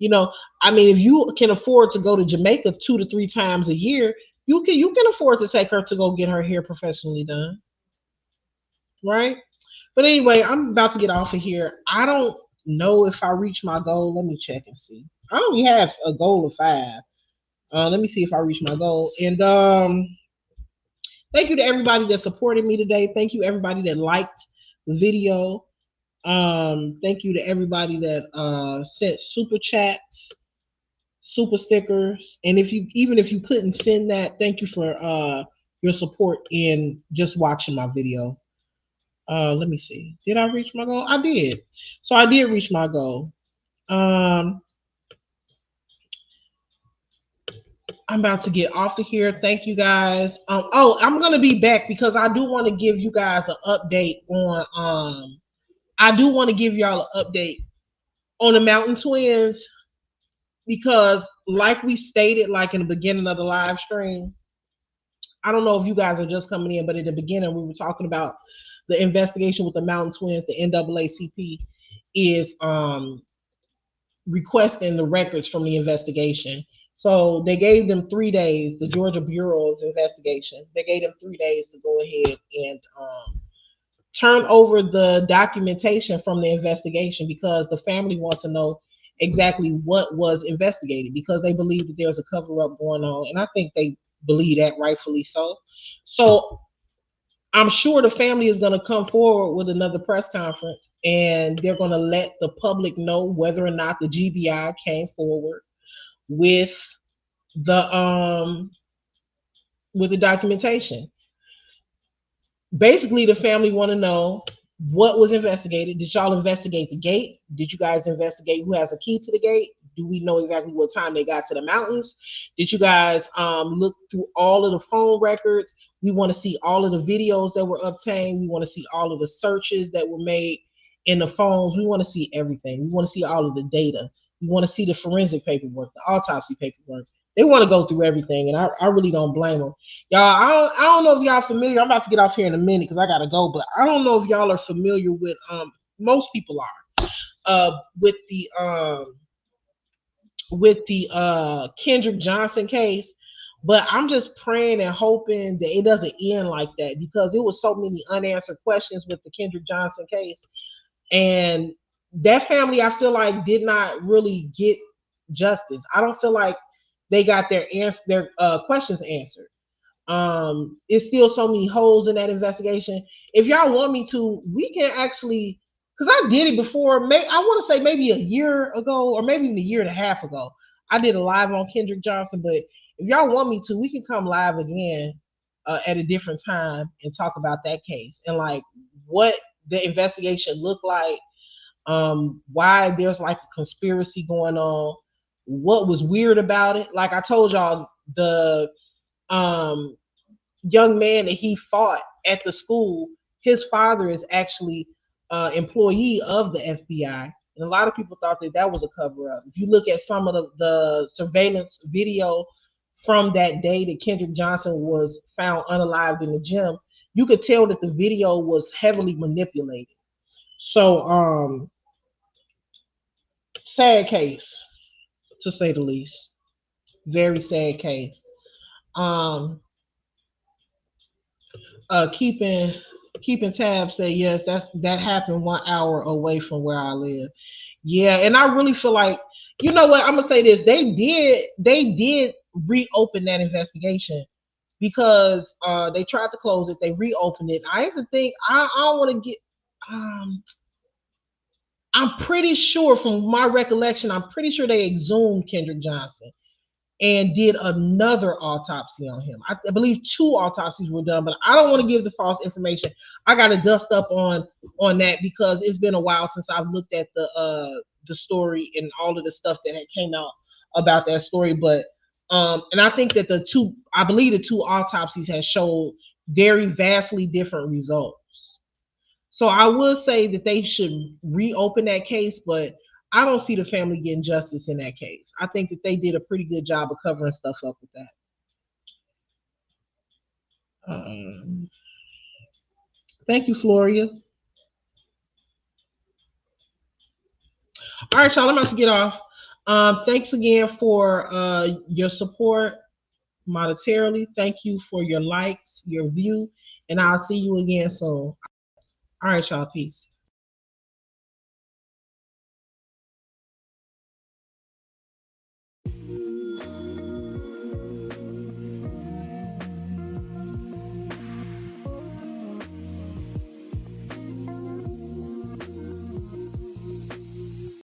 I mean, if you can afford to go to Jamaica 2 to 3 times a year, you can afford to take her to go get her hair professionally done. Right? But anyway, I'm about to get off of here. I don't know if I reach my goal. Let me check and see. I only have a goal of 5. Let me see if I reach my goal. And thank you to everybody that supported me today. Thank you everybody that liked the video. Thank you to everybody that sent super chats, super stickers. And if you couldn't send that, thank you for your support in just watching my video. Let me see. Did I reach my goal? I did. So I did reach my goal. I'm about to get off of here. Thank you guys. I'm gonna be back because I do want to give you guys an update on I do want to give y'all an update on the Mountain Twins, because like we stated, like in the beginning of the live stream, I don't know if you guys are just coming in, but in the beginning we were talking about the investigation with the Mountain Twins. The NAACP is requesting the records from the investigation. So they gave them 3 days, the Georgia Bureau of Investigation. They gave them 3 days to go ahead and turn over the documentation from the investigation, because the family wants to know exactly what was investigated, because they believe that there's a cover up going on. And I think they believe that rightfully so. So I'm sure the family is going to come forward with another press conference, and they're going to let the public know whether or not the GBI came forward with the documentation. Basically, the family want to know what was investigated. Did y'all investigate the gate? Did you guys investigate who has a key to the gate? Do we know exactly what time they got to the mountains? Did you guys look through all of the phone records? We want to see all of the videos that were obtained. We want to see all of the searches that were made in the phones. We want to see everything. We want to see all of the data. We want to see the forensic paperwork, the autopsy paperwork. They want to go through everything, and I really don't blame them. Y'all, I don't know if y'all familiar. I'm about to get off here in a minute because I gotta go, but I don't know if y'all are familiar with most people are with the Kendrick Johnson case. But I'm just praying and hoping that it doesn't end like that, because it was so many unanswered questions with the Kendrick Johnson case, and that family, I feel like, did not really get justice. I don't feel like they got their questions answered. It's still so many holes in that investigation. If y'all want me to, we can actually, because I did it before. I want to say maybe a year ago, or maybe even a year and a half ago. I did a live on Kendrick Johnson, but if y'all want me to, we can come live again at a different time and talk about that case and like what the investigation looked like, why there's like a conspiracy going on, what was weird about it. Like I told y'all, the young man that he fought at the school, his father is actually employee of the FBI. And a lot of people thought that that was a cover up. If you look at some of the surveillance video from that day that Kendrick Johnson was found unalived in the gym, you could tell that the video was heavily manipulated. So, sad case, to say the least. Very sad case. Keeping tabs say yes, that happened 1 hour away from where I live. Yeah, and I really feel like, you know what, I'm gonna say this. They did reopen that investigation, because they tried to close it, they reopened it. I even think I don't want to get I'm pretty sure, from my recollection, I'm pretty sure they exhumed Kendrick Johnson and did another autopsy on him. I believe 2 autopsies were done, but I don't want to give the false information. I got to dust up on that, because it's been a while since I've looked at the story and all of the stuff that had came out about that story. But and I think that I believe the 2 autopsies have showed very vastly different results. So I will say that they should reopen that case, but I don't see the family getting justice in that case. I think that they did a pretty good job of covering stuff up with that. Thank you, Floria. All right, y'all, I'm about to get off. Thanks again for your support monetarily. Thank you for your likes, your view, and I'll see you again soon. All right, y'all, peace.